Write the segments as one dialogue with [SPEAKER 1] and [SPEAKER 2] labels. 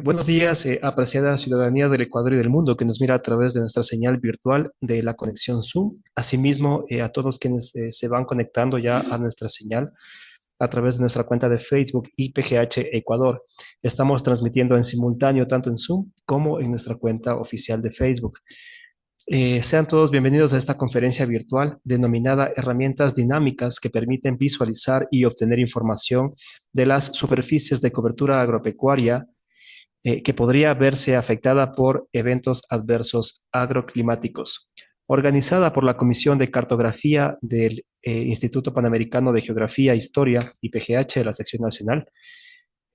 [SPEAKER 1] Buenos días, apreciada ciudadanía del Ecuador y del mundo que nos mira a través de nuestra señal virtual de la conexión Zoom. Asimismo, a todos quienes se van conectando ya a nuestra señal a través de nuestra cuenta de Facebook IPGH Ecuador. Estamos transmitiendo en simultáneo tanto en Zoom como en nuestra cuenta oficial de Facebook. Sean todos bienvenidos a esta conferencia virtual denominada Herramientas Dinámicas que permiten visualizar y obtener información de las superficies de cobertura agropecuaria que podría verse afectada por eventos adversos agroclimáticos. Organizada por la Comisión de Cartografía del Instituto Panamericano de Geografía e Historia, IPGH, de la sección nacional.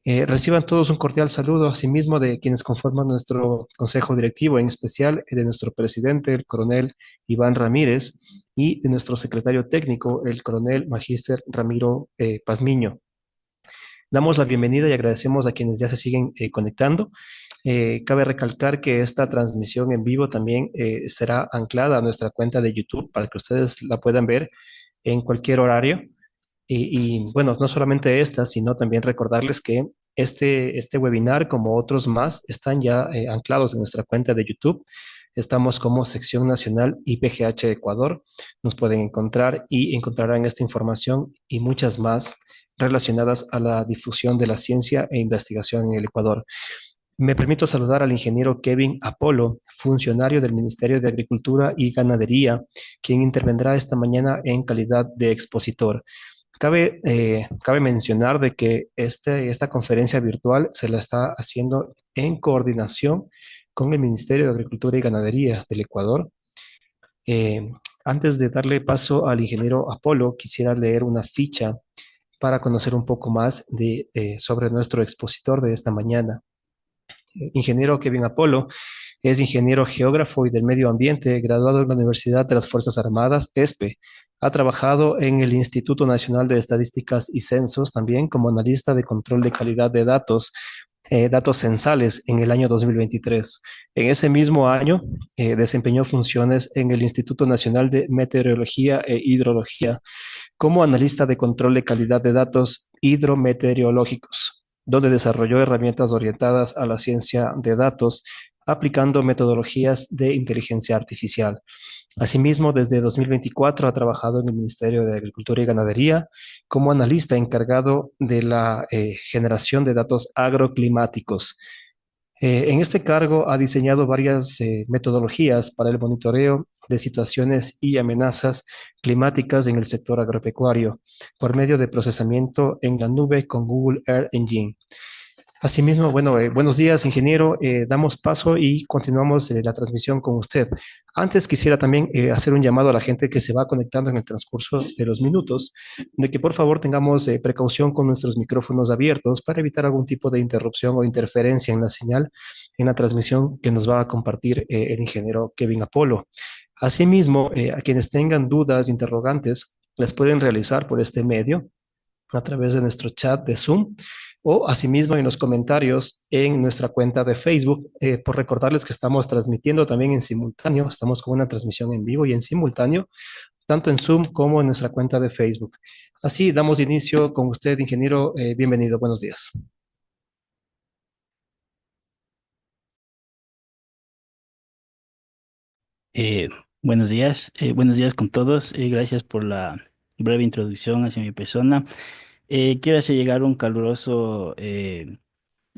[SPEAKER 1] Reciban todos un cordial saludo, asimismo, de quienes conforman nuestro consejo directivo, en especial de nuestro presidente, el coronel Iván Ramírez, y de nuestro secretario técnico, el coronel Magíster Ramiro Pazmiño. Damos la bienvenida y agradecemos a quienes ya se siguen conectando. Cabe recalcar que esta transmisión en vivo también estará anclada a nuestra cuenta de YouTube para que ustedes la puedan ver en cualquier horario. Bueno, no solamente esta, sino también recordarles que este webinar, como otros más, están ya anclados en nuestra cuenta de YouTube. Estamos como sección nacional IPGH Ecuador. Nos pueden encontrar y encontrarán esta información y muchas más relacionadas a la difusión de la ciencia e investigación en el Ecuador. Me permito saludar al ingeniero Kevin Apolo, funcionario del Ministerio de Agricultura y Ganadería, quien intervendrá esta mañana en calidad de expositor. Cabe mencionar de que esta conferencia virtual se la está haciendo en coordinación con el Ministerio de Agricultura y Ganadería del Ecuador. Eh, Antes de darle paso al ingeniero Apolo, quisiera leer una ficha para conocer un poco más sobre nuestro expositor de esta mañana. Ingeniero Kevin Apolo es ingeniero geógrafo y del medio ambiente, graduado en la Universidad de las Fuerzas Armadas, ESPE. Ha trabajado en el Instituto Nacional de Estadísticas y Censos también como analista de control de calidad de datos, datos censales en el año 2023. En ese mismo año desempeñó funciones en el Instituto Nacional de Meteorología e Hidrología como analista de control de calidad de datos hidrometeorológicos, donde desarrolló herramientas orientadas a la ciencia de datos, aplicando metodologías de inteligencia artificial. Asimismo, desde 2024 ha trabajado en el Ministerio de Agricultura y Ganadería como analista encargado de la generación de datos agroclimáticos. En este cargo ha diseñado varias metodologías para el monitoreo de situaciones y amenazas climáticas en el sector agropecuario por medio de procesamiento en la nube con Google Earth Engine. Asimismo, bueno, buenos días, ingeniero. Damos paso y continuamos la transmisión con usted. Antes quisiera también hacer un llamado a la gente que se va conectando en el transcurso de los minutos, de que por favor tengamos precaución con nuestros micrófonos abiertos para evitar algún tipo de interrupción o interferencia en la señal en la transmisión que nos va a compartir el ingeniero Kevin Apolo. Asimismo, a quienes tengan dudas, interrogantes, las pueden realizar por este medio a través de nuestro chat de Zoom o asimismo en los comentarios en nuestra cuenta de Facebook, por recordarles que estamos transmitiendo también en simultáneo, estamos con una transmisión en vivo y en simultáneo, tanto en Zoom como en nuestra cuenta de Facebook. Así damos inicio con usted, ingeniero. Bienvenido, buenos días.
[SPEAKER 2] Eh, buenos días con todos. Gracias por la breve introducción hacia mi persona. Quiero hacer llegar un caluroso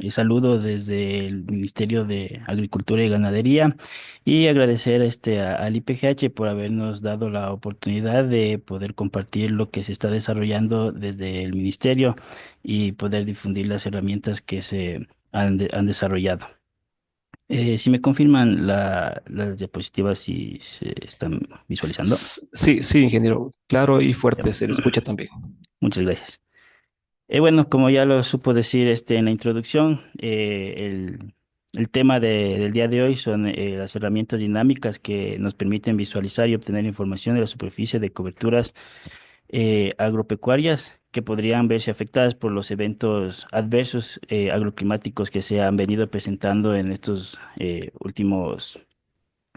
[SPEAKER 2] saludo desde el Ministerio de Agricultura y Ganadería y agradecer al IPGH por habernos dado la oportunidad de poder compartir lo que se está desarrollando desde el Ministerio y poder difundir las herramientas que se han desarrollado. Si me confirman las diapositivas si se están visualizando.
[SPEAKER 1] Sí, sí, ingeniero, claro y
[SPEAKER 2] Ya.
[SPEAKER 1] fuerte, se le escucha también.
[SPEAKER 2] Muchas gracias. Bueno, como ya lo supo decir en la introducción, el tema del día de hoy son las herramientas dinámicas que nos permiten visualizar y obtener información de la superficie de coberturas agropecuarias que podrían verse afectadas por los eventos adversos agroclimáticos que se han venido presentando en estos últimos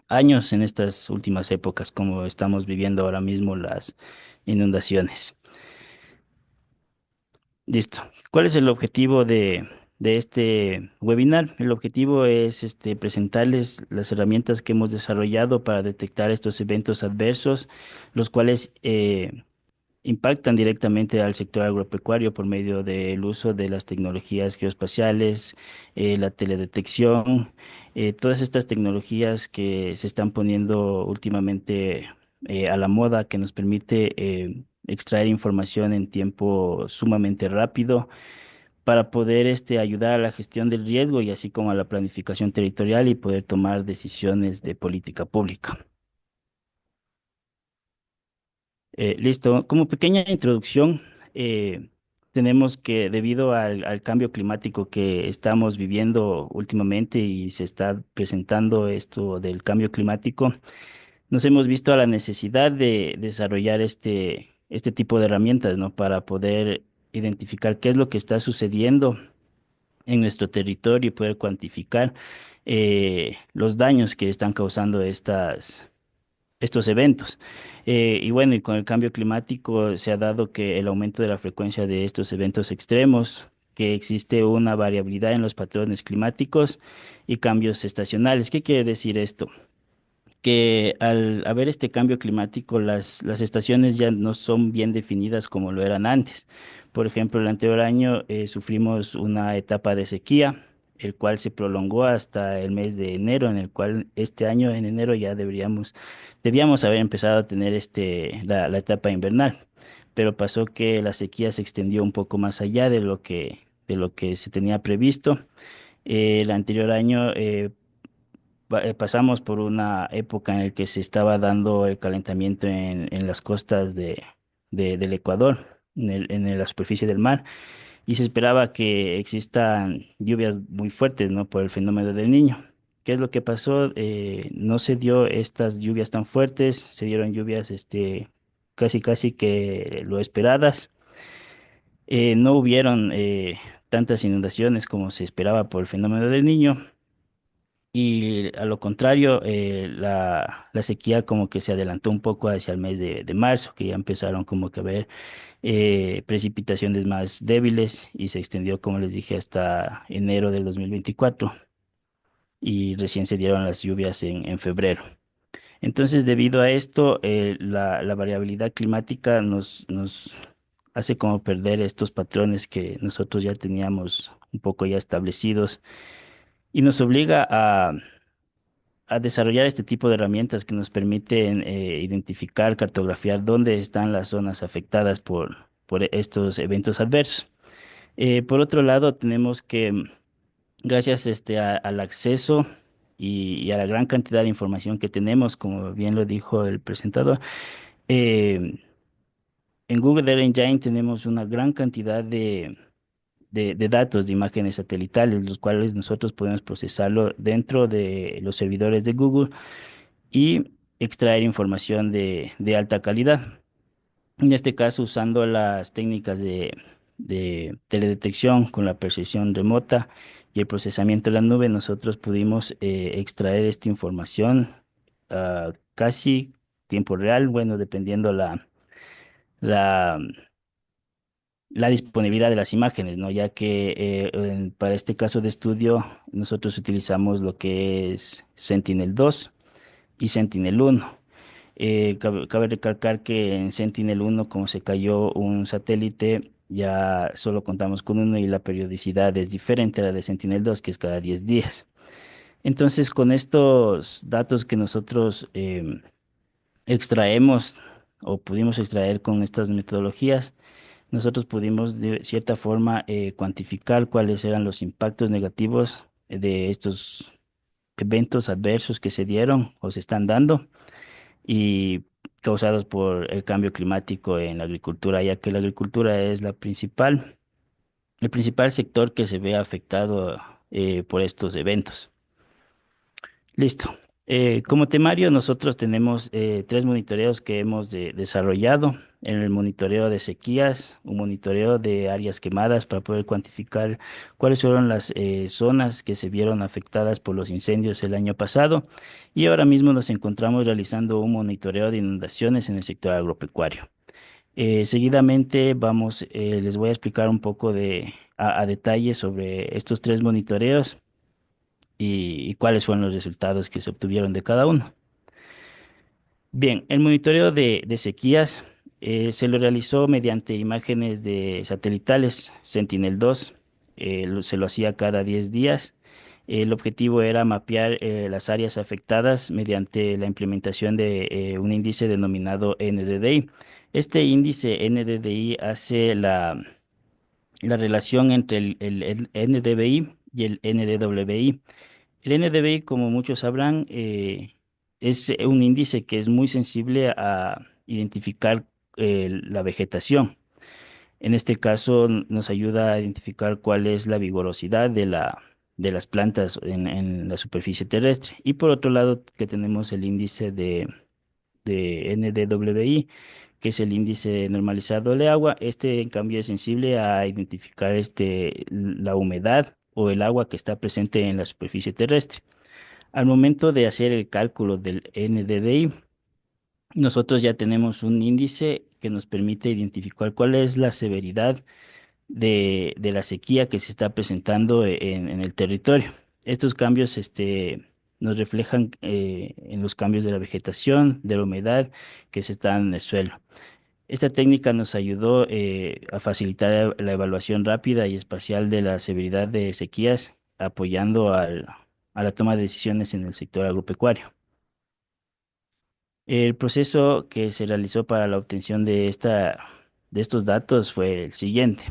[SPEAKER 2] años, en estas últimas épocas, como estamos viviendo ahora mismo las inundaciones. Listo. ¿Cuál es el objetivo de de este webinar. El objetivo es presentarles las herramientas que hemos desarrollado para detectar estos eventos adversos, los cuales impactan directamente al sector agropecuario por medio del uso de las tecnologías geoespaciales, la teledetección, todas estas tecnologías que se están poniendo últimamente a la moda, que nos permite extraer información en tiempo sumamente rápido para poder ayudar a la gestión del riesgo y así como a la planificación territorial y poder tomar decisiones de política pública. Listo. Como pequeña introducción, tenemos que debido al cambio climático que estamos viviendo últimamente y se está presentando esto del cambio climático, nos hemos visto a la necesidad de desarrollar este tipo de herramientas, ¿no? Para poder identificar qué es lo que está sucediendo en nuestro territorio y poder cuantificar los daños que están causando estos eventos. Y bueno, y con el cambio climático se ha dado que el aumento de la frecuencia de estos eventos extremos, que existe una variabilidad en los patrones climáticos y cambios estacionales. ¿Qué quiere decir esto? Que al haber este cambio climático, las estaciones ya no son bien definidas como lo eran antes. Por ejemplo, el anterior año sufrimos una etapa de sequía, el cual se prolongó hasta el mes de enero, en el cual este año en enero ya debíamos haber empezado a tener la etapa invernal. Pero pasó que la sequía se extendió un poco más allá de lo que se tenía previsto. El anterior año pasamos por una época en la que se estaba dando el calentamiento en las costas del Ecuador, en la superficie del mar, y se esperaba que existan lluvias muy fuertes, ¿no? Por el fenómeno del Niño. ¿Qué es lo que pasó? No se dio estas lluvias tan fuertes, se dieron lluvias casi casi que lo esperadas. No hubieron tantas inundaciones como se esperaba por el fenómeno del Niño. Y a lo contrario, la sequía como que se adelantó un poco hacia el mes de marzo, que ya empezaron como que a haber precipitaciones más débiles y se extendió, como les dije, hasta enero del 2024 y recién se dieron las lluvias en febrero. Entonces, debido a esto, la variabilidad climática nos hace como perder estos patrones que nosotros ya teníamos un poco ya establecidos y nos obliga a desarrollar este tipo de herramientas que nos permiten identificar, cartografiar dónde están las zonas afectadas por estos eventos adversos. Por otro lado, tenemos que, gracias al acceso y a la gran cantidad de información que tenemos, como bien lo dijo el presentador, eh, en Google Earth Engine tenemos una gran cantidad de datos, de imágenes satelitales, los cuales nosotros podemos procesarlo dentro de los servidores de Google y extraer información de alta calidad. En este caso, usando las técnicas de teledetección con la percepción remota y el procesamiento de la nube, nosotros pudimos extraer esta información casi tiempo real, bueno, dependiendo la, la disponibilidad de las imágenes, ¿no? Ya que para este caso de estudio nosotros utilizamos lo que es Sentinel-2 y Sentinel-1. Cabe recalcar que en Sentinel-1, como se cayó un satélite, ya solo contamos con uno y la periodicidad es diferente a la de Sentinel-2, que es cada 10 días. Entonces, con estos datos que nosotros extraemos o pudimos extraer con estas metodologías, nosotros pudimos de cierta forma cuantificar cuáles eran los impactos negativos de estos eventos adversos que se dieron o se están dando y causados por el cambio climático en la agricultura, ya que la agricultura es el principal sector que se ve afectado por estos eventos. Listo. Como temario, nosotros tenemos tres monitoreos que hemos desarrollado. En el monitoreo de sequías, un monitoreo de áreas quemadas para poder cuantificar cuáles fueron las zonas que se vieron afectadas por los incendios el año pasado. Y ahora mismo nos encontramos realizando un monitoreo de inundaciones en el sector agropecuario. Seguidamente les voy a explicar un poco a detalle sobre estos tres monitoreos y cuáles fueron los resultados que se obtuvieron de cada uno. Bien, el monitoreo de sequías se lo realizó mediante imágenes de satelitales Sentinel-2. Se lo hacía cada 10 días. El objetivo era mapear las áreas afectadas mediante la implementación de un índice denominado NDDI. Este índice NDDI hace la relación entre el NDVI y el NDWI. El NDVI, como muchos sabrán, es un índice que es muy sensible a identificar la vegetación. En este caso, nos ayuda a identificar cuál es la vigorosidad de las plantas en la superficie terrestre. Y por otro lado, que tenemos el índice de NDWI, que es el índice normalizado de agua. Este, en cambio, es sensible a identificar la humedad o el agua que está presente en la superficie terrestre. Al momento de hacer el cálculo del NDDI, nosotros ya tenemos un índice que nos permite identificar cuál es la severidad de la sequía que se está presentando en el territorio. Estos cambios nos reflejan en los cambios de la vegetación, de la humedad que se está en el suelo. Esta técnica nos ayudó a facilitar la evaluación rápida y espacial de la severidad de sequías, apoyando a la toma de decisiones en el sector agropecuario. El proceso que se realizó para la obtención de estos datos fue el siguiente.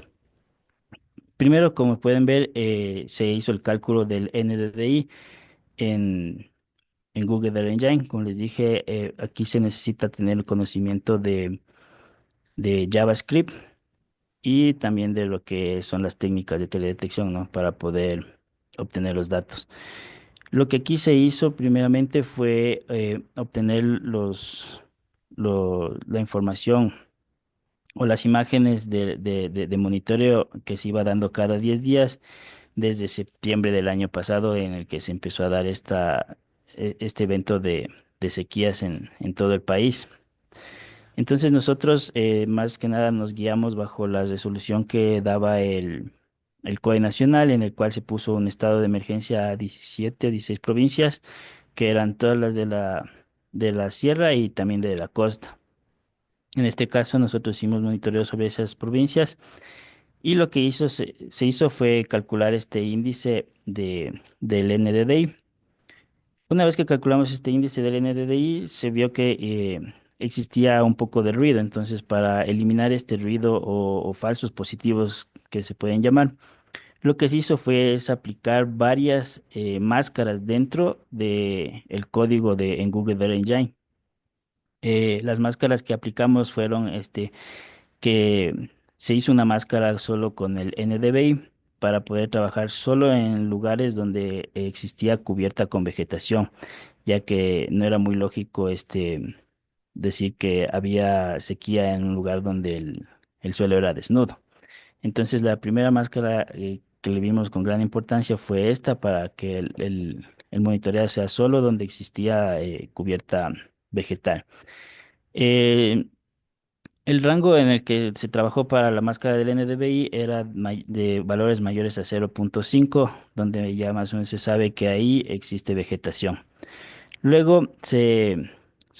[SPEAKER 2] Primero, como pueden ver, se hizo el cálculo del NDDI en, en Google Data Engine. Como les dije, aquí se necesita tener el conocimiento de JavaScript y también de lo que son las técnicas de teledetección, ¿no? Para poder obtener los datos. Lo que aquí se hizo primeramente fue obtener la información o las imágenes de monitoreo que se iba dando cada 10 días desde septiembre del año pasado, en el que se empezó a dar este evento de sequías en todo el país. Entonces nosotros más que nada nos guiamos bajo la resolución que daba el COE nacional, en el cual se puso un estado de emergencia a 17 o 16 provincias, que eran todas las de la sierra y también de la costa. En este caso nosotros hicimos monitoreo sobre esas provincias y lo que se hizo fue calcular este índice del NDDI. Una vez que calculamos este índice del NDDI, se vio que existía un poco de ruido. Entonces, para eliminar este ruido o falsos positivos que se pueden llamar, lo que se hizo fue es aplicar varias máscaras dentro del código en Google Data Engine. Las máscaras que aplicamos fueron que se hizo una máscara solo con el NDVI para poder trabajar solo en lugares donde existía cubierta con vegetación, ya que no era muy lógico decir que había sequía en un lugar donde el suelo era desnudo. Entonces la primera máscara que le vimos con gran importancia fue esta para que el monitoreo sea solo donde existía cubierta vegetal. Eh, el rango en el que se trabajó para la máscara del NDVI era de valores mayores a 0.5, donde ya más o menos se sabe que ahí existe vegetación. Luego se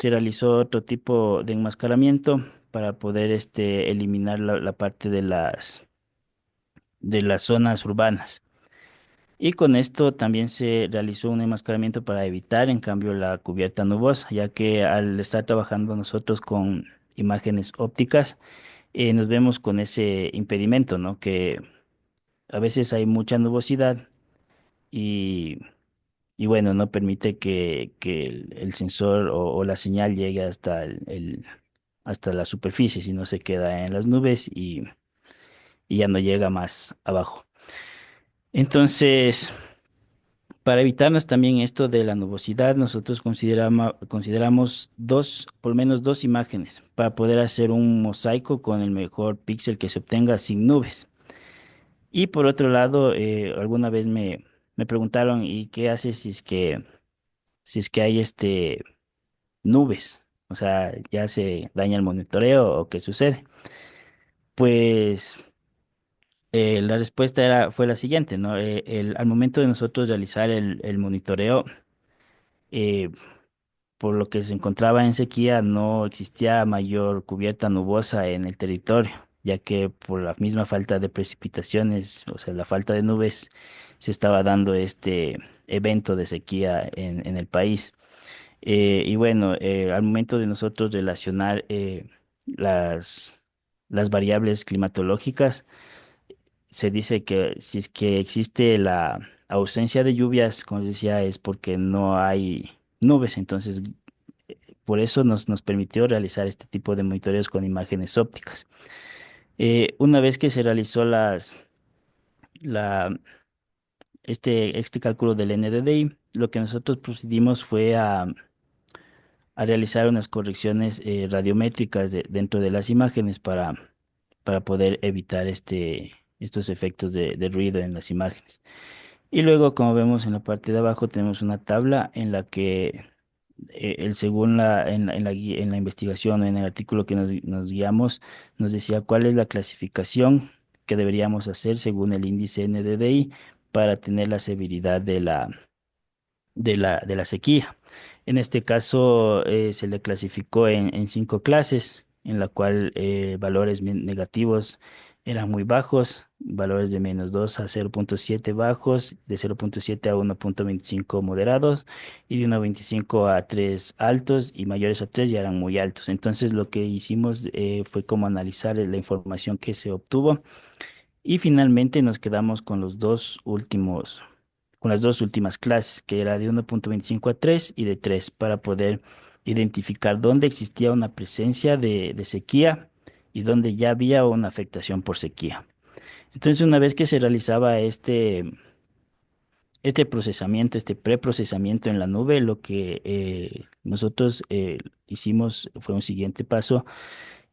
[SPEAKER 2] realizó otro tipo de enmascaramiento para poder eliminar la parte de las zonas urbanas. Y con esto también se realizó un enmascaramiento para evitar, en cambio, la cubierta nubosa, ya que al estar trabajando nosotros con imágenes ópticas, nos vemos con ese impedimento, ¿no? Que a veces hay mucha nubosidad y, y bueno, no permite que el sensor o la señal llegue hasta hasta la superficie, sino se queda en las nubes y ya no llega más abajo. Entonces, para evitarnos también esto de la nubosidad, nosotros consideramos por lo menos dos imágenes para poder hacer un mosaico con el mejor píxel que se obtenga sin nubes. Y por otro lado, alguna vez me preguntaron, ¿y qué haces si es que hay nubes? O sea, ¿ya se daña el monitoreo o qué sucede? Pues La respuesta fue la siguiente, ¿no? Al momento de nosotros realizar el monitoreo, eh, por lo que se encontraba en sequía, no existía mayor cubierta nubosa en el territorio, ya que por la misma falta de precipitaciones, o sea, la falta de nubes, se estaba dando este evento de sequía en el país. Y bueno, al momento de nosotros relacionar las, las variables climatológicas, se dice que si es que existe la ausencia de lluvias, como les decía, es porque no hay nubes. Entonces, por eso nos permitió realizar este tipo de monitoreos con imágenes ópticas. Una vez que se realizó la, este cálculo del NDDI, lo que nosotros procedimos fue a realizar unas correcciones radiométricas dentro de las imágenes para poder evitar estos efectos de ruido en las imágenes. Y luego, como vemos en la parte de abajo, tenemos una tabla en la que, según en la investigación o en el artículo que nos guiamos, nos decía cuál es la clasificación que deberíamos hacer según el índice NDDI para tener la severidad de la sequía. En este caso, se le clasificó en cinco clases, en la cual valores negativos eran muy bajos, valores de -2 a 0,7 bajos, de 0,7 a 1,25 moderados y de 1,25 a 3 altos y mayores a 3 ya eran muy altos. Entonces, lo que hicimos fue como analizar la información que se obtuvo y finalmente nos quedamos con con las dos últimas clases, que era de 1,25 a 3 y de 3 para poder identificar dónde existía una presencia de sequía y dónde ya había una afectación por sequía. Entonces, una vez que se realizaba este procesamiento, este preprocesamiento en la nube, lo que nosotros hicimos fue un siguiente paso,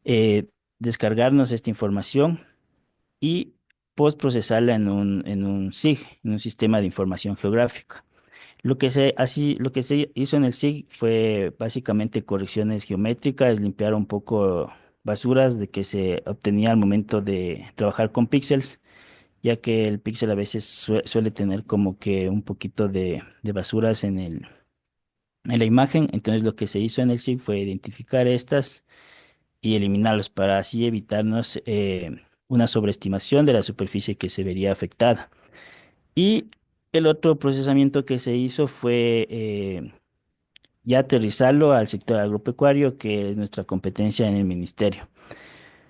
[SPEAKER 2] eh, descargarnos esta información y postprocesarla en un SIG, en un sistema de información geográfica. Lo que se hizo en el SIG fue básicamente correcciones geométricas, limpiar un poco basuras de que se obtenía al momento de trabajar con píxeles, ya que el píxel a veces suele tener como que un poquito de basuras en la imagen. Entonces lo que se hizo en el SIG fue identificar estas y eliminarlos para así evitarnos una sobreestimación de la superficie que se vería afectada. Y el otro procesamiento que se hizo fue ya aterrizarlo al sector agropecuario, que es nuestra competencia en el ministerio.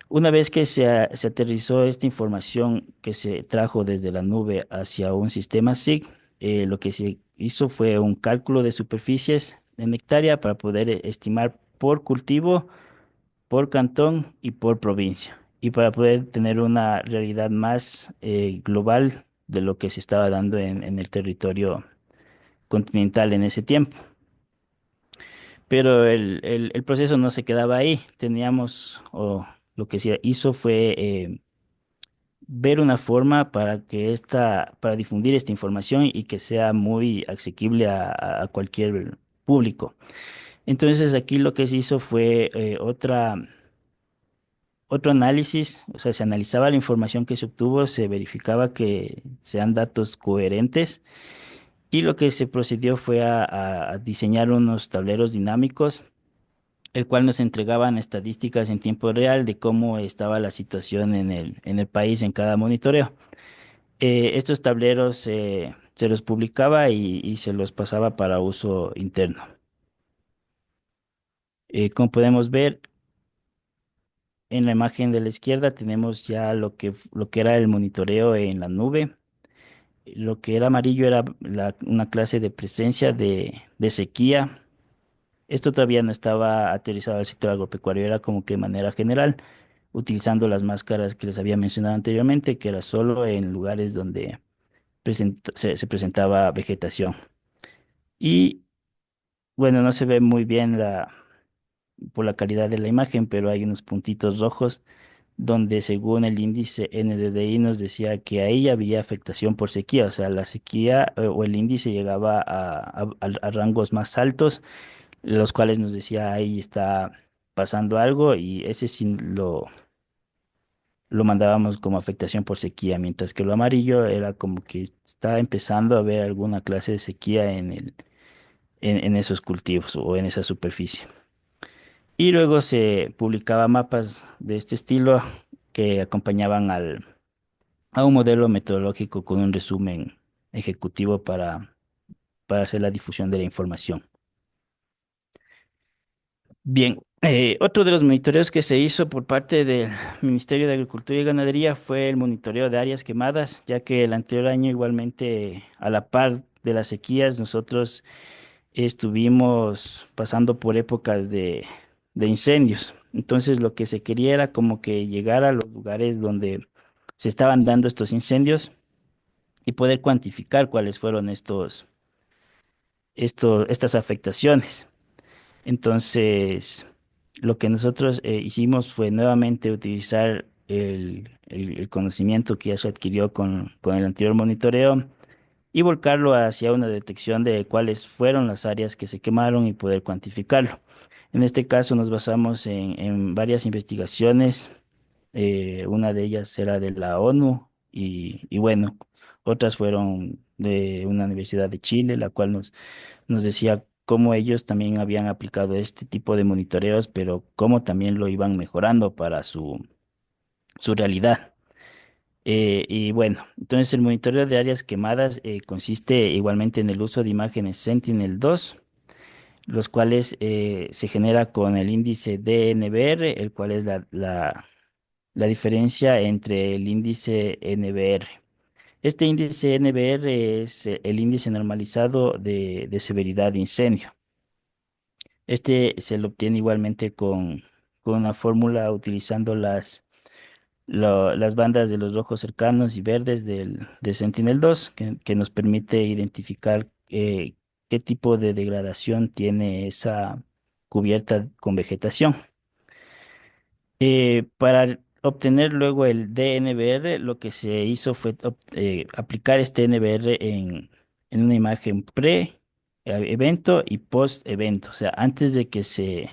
[SPEAKER 2] Una vez que se aterrizó esta información que se trajo desde la nube hacia un sistema SIG, lo que se hizo fue un cálculo de superficies en hectárea para poder estimar por cultivo, por cantón y por provincia, y para poder tener una realidad más global de lo que se estaba dando en el territorio continental en ese tiempo. Pero el proceso no se quedaba ahí. O lo que se hizo fue ver una forma para difundir esta información y que sea muy asequible a cualquier público. Entonces aquí lo que se hizo fue otro análisis, o sea, se analizaba la información que se obtuvo, se verificaba que sean datos coherentes y lo que se procedió fue a diseñar unos tableros dinámicos, el cual nos entregaban estadísticas en tiempo real de cómo estaba la situación en el país en cada monitoreo. Estos tableros se los publicaba y se los pasaba para uso interno. Como podemos ver, en la imagen de la izquierda tenemos ya lo que era el monitoreo en la nube. Lo que era amarillo era una clase de presencia de sequía. Esto todavía no estaba aterrizado al sector agropecuario, era como que de manera general, utilizando las máscaras que les había mencionado anteriormente, que era solo en lugares donde se presentaba vegetación. Y bueno, no se ve muy bien por la calidad de la imagen, pero hay unos puntitos rojos donde según el índice NDDI nos decía que ahí había afectación por sequía, o sea, la sequía o el índice llegaba a rangos más altos, los cuales nos decía ahí está pasando algo y ese sí lo mandábamos como afectación por sequía, mientras que lo amarillo era como que estaba empezando a haber alguna clase de sequía en esos cultivos o en esa superficie. Y luego se publicaba mapas de este estilo que acompañaban a un modelo metodológico con un resumen ejecutivo para hacer la difusión de la información. Bien, otro de los monitoreos que se hizo por parte del Ministerio de Agricultura y Ganadería fue el monitoreo de áreas quemadas, ya que el anterior año igualmente a la par de las sequías nosotros estuvimos pasando por épocas de incendios. Entonces lo que se quería era como que llegar a los lugares donde se estaban dando estos incendios y poder cuantificar cuáles fueron estas afectaciones. Entonces, lo que nosotros hicimos fue nuevamente utilizar el conocimiento que ya se adquirió con el anterior monitoreo y volcarlo hacia una detección de cuáles fueron las áreas que se quemaron y poder cuantificarlo. En este caso nos basamos en varias investigaciones, una de ellas era de la ONU y bueno, otras fueron de una universidad de Chile, la cual nos decía cómo ellos también habían aplicado este tipo de monitoreos, pero cómo también lo iban mejorando para su realidad. Y bueno, entonces el monitoreo de áreas quemadas consiste igualmente en el uso de imágenes Sentinel-2, los cuales se genera con el índice DNVR, el cual es la diferencia entre el índice NVR. Este índice NVR es el índice normalizado de severidad de incendio. Este se lo obtiene igualmente con una fórmula utilizando las bandas de los rojos cercanos y verdes de Sentinel-2, que nos permite identificar qué tipo de degradación tiene esa cubierta con vegetación. Para obtener luego el DNVR, lo que se hizo fue aplicar este NVR en una imagen pre-evento y post-evento, o sea, antes de que se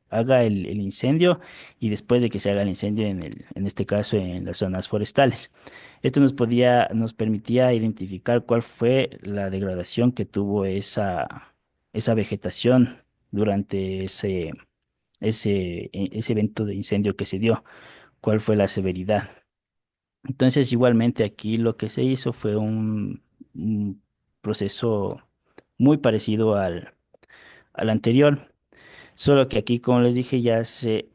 [SPEAKER 2] haga el incendio y después de que se haga el incendio en este caso en las zonas forestales. Esto nos permitía identificar cuál fue la degradación que tuvo esa vegetación durante ese evento de incendio que se dio, cuál fue la severidad. Entonces, igualmente aquí lo que se hizo fue un proceso muy parecido al anterior, solo que aquí, como les dije, ya se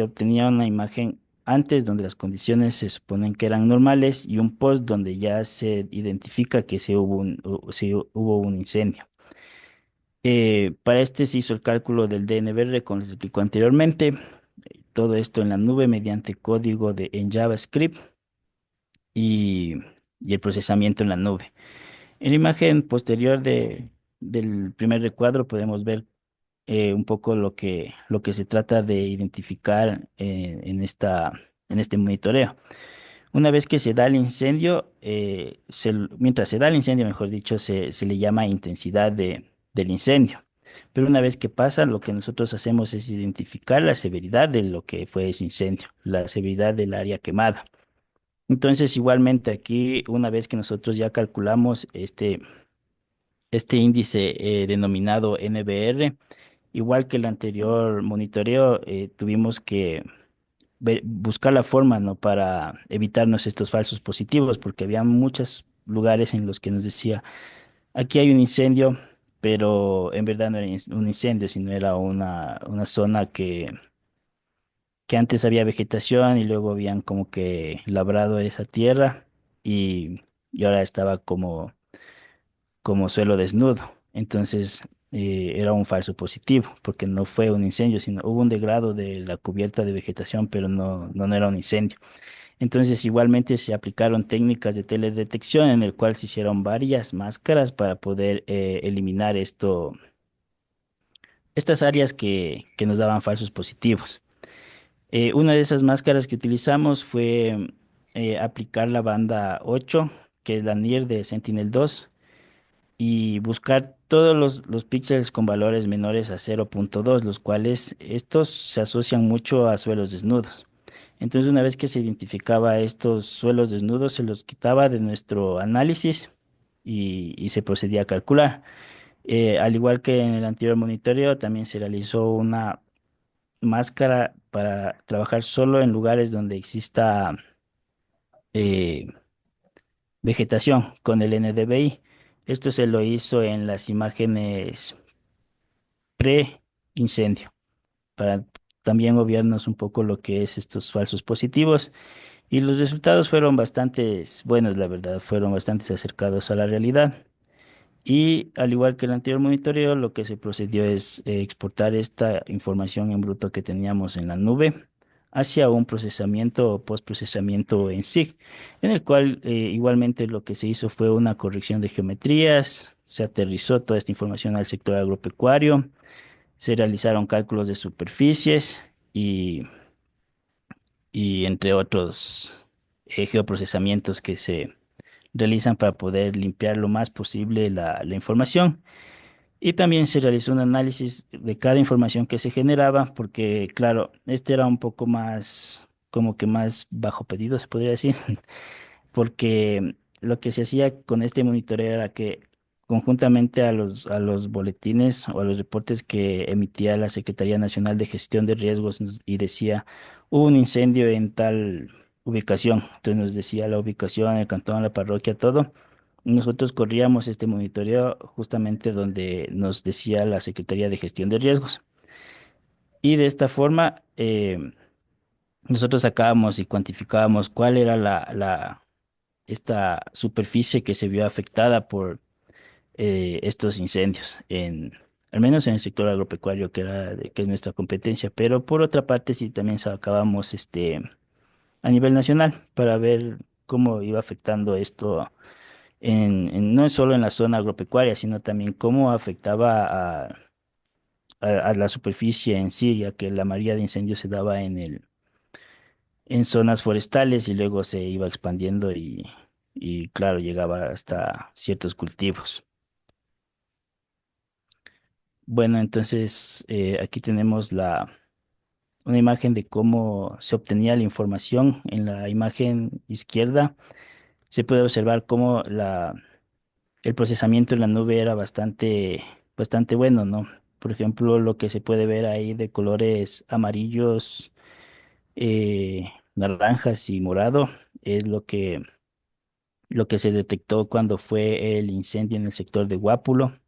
[SPEAKER 2] obtenía una imagen antes donde las condiciones se suponen que eran normales y un post donde ya se identifica que se hubo un incendio. Para este se hizo el cálculo del DNVR, como les explicó anteriormente. Todo esto en la nube mediante código en JavaScript y, y el procesamiento en la nube. En la imagen posterior del primer recuadro podemos ver un poco lo que se trata de identificar en este monitoreo. Una vez que se da el incendio, mientras se da el incendio, mejor dicho, se le llama intensidad del incendio. Pero una vez que pasa, lo que nosotros hacemos es identificar la severidad de lo que fue ese incendio, la severidad del área quemada. Entonces, igualmente aquí, una vez que nosotros ya calculamos este índice denominado NBR, igual que el anterior monitoreo, tuvimos que buscar la forma, ¿no? Para evitarnos estos falsos positivos, porque había muchos lugares en los que nos decía, aquí hay un incendio, pero en verdad no era un incendio, sino era una zona que antes había vegetación y luego habían como que labrado esa tierra y ahora estaba como suelo desnudo. Entonces era un falso positivo, porque no fue un incendio, sino hubo un degrado de la cubierta de vegetación, pero no era un incendio. Entonces igualmente se aplicaron técnicas de teledetección en el cual se hicieron varias máscaras para poder eliminar estas áreas que nos daban falsos positivos. Una de esas máscaras que utilizamos fue aplicar la banda 8, que es la NIR de Sentinel-2, y buscar todos los píxeles con valores menores a 0.2, los cuales estos se asocian mucho a suelos desnudos. Entonces, una vez que se identificaba estos suelos desnudos, se los quitaba de nuestro análisis y se procedía a calcular. Al igual que en el anterior monitoreo, también se realizó una máscara para trabajar solo en lugares donde exista eh, vegetación con el NDVI. Esto se lo hizo en las imágenes pre-incendio, para también obviarnos un poco lo que es estos falsos positivos. Y los resultados fueron bastante buenos, la verdad, fueron bastante acercados a la realidad. Y al igual que el anterior monitoreo, lo que se procedió es exportar esta información en bruto que teníamos en la nube hacia un procesamiento o postprocesamiento en SIG, en el cual igualmente lo que se hizo fue una corrección de geometrías, se aterrizó toda esta información al sector agropecuario, se realizaron cálculos de superficies y, y entre otros geoprocesamientos que se realizan para poder limpiar lo más posible la información. Y también se realizó un análisis de cada información que se generaba, porque claro, este era un poco más, como que más bajo pedido, se podría decir, porque lo que se hacía con este monitoreo era que conjuntamente a los boletines o a los reportes que emitía la Secretaría Nacional de Gestión de Riesgos y decía, hubo un incendio en tal ubicación, entonces nos decía la ubicación, el cantón, la parroquia, todo. Nosotros corríamos este monitoreo justamente donde nos decía la Secretaría de Gestión de Riesgos. Y de esta forma, nosotros sacábamos y cuantificábamos cuál era esta superficie que se vio afectada por estos incendios, al menos en el sector agropecuario, que es nuestra competencia. Pero por otra parte, sí también sacábamos a nivel nacional para ver cómo iba afectando esto no solo en la zona agropecuaria, sino también cómo afectaba a la superficie en sí, ya que la mayoría de incendios se daba en zonas forestales y luego se iba expandiendo y claro, llegaba hasta ciertos cultivos. Bueno, entonces aquí tenemos una imagen de cómo se obtenía la información. En la imagen izquierda se puede observar cómo el procesamiento en la nube era bastante bueno, ¿no? Por ejemplo, lo que se puede ver ahí de colores amarillos, naranjas y morado es lo que se detectó cuando fue el incendio en el sector de Guápulo.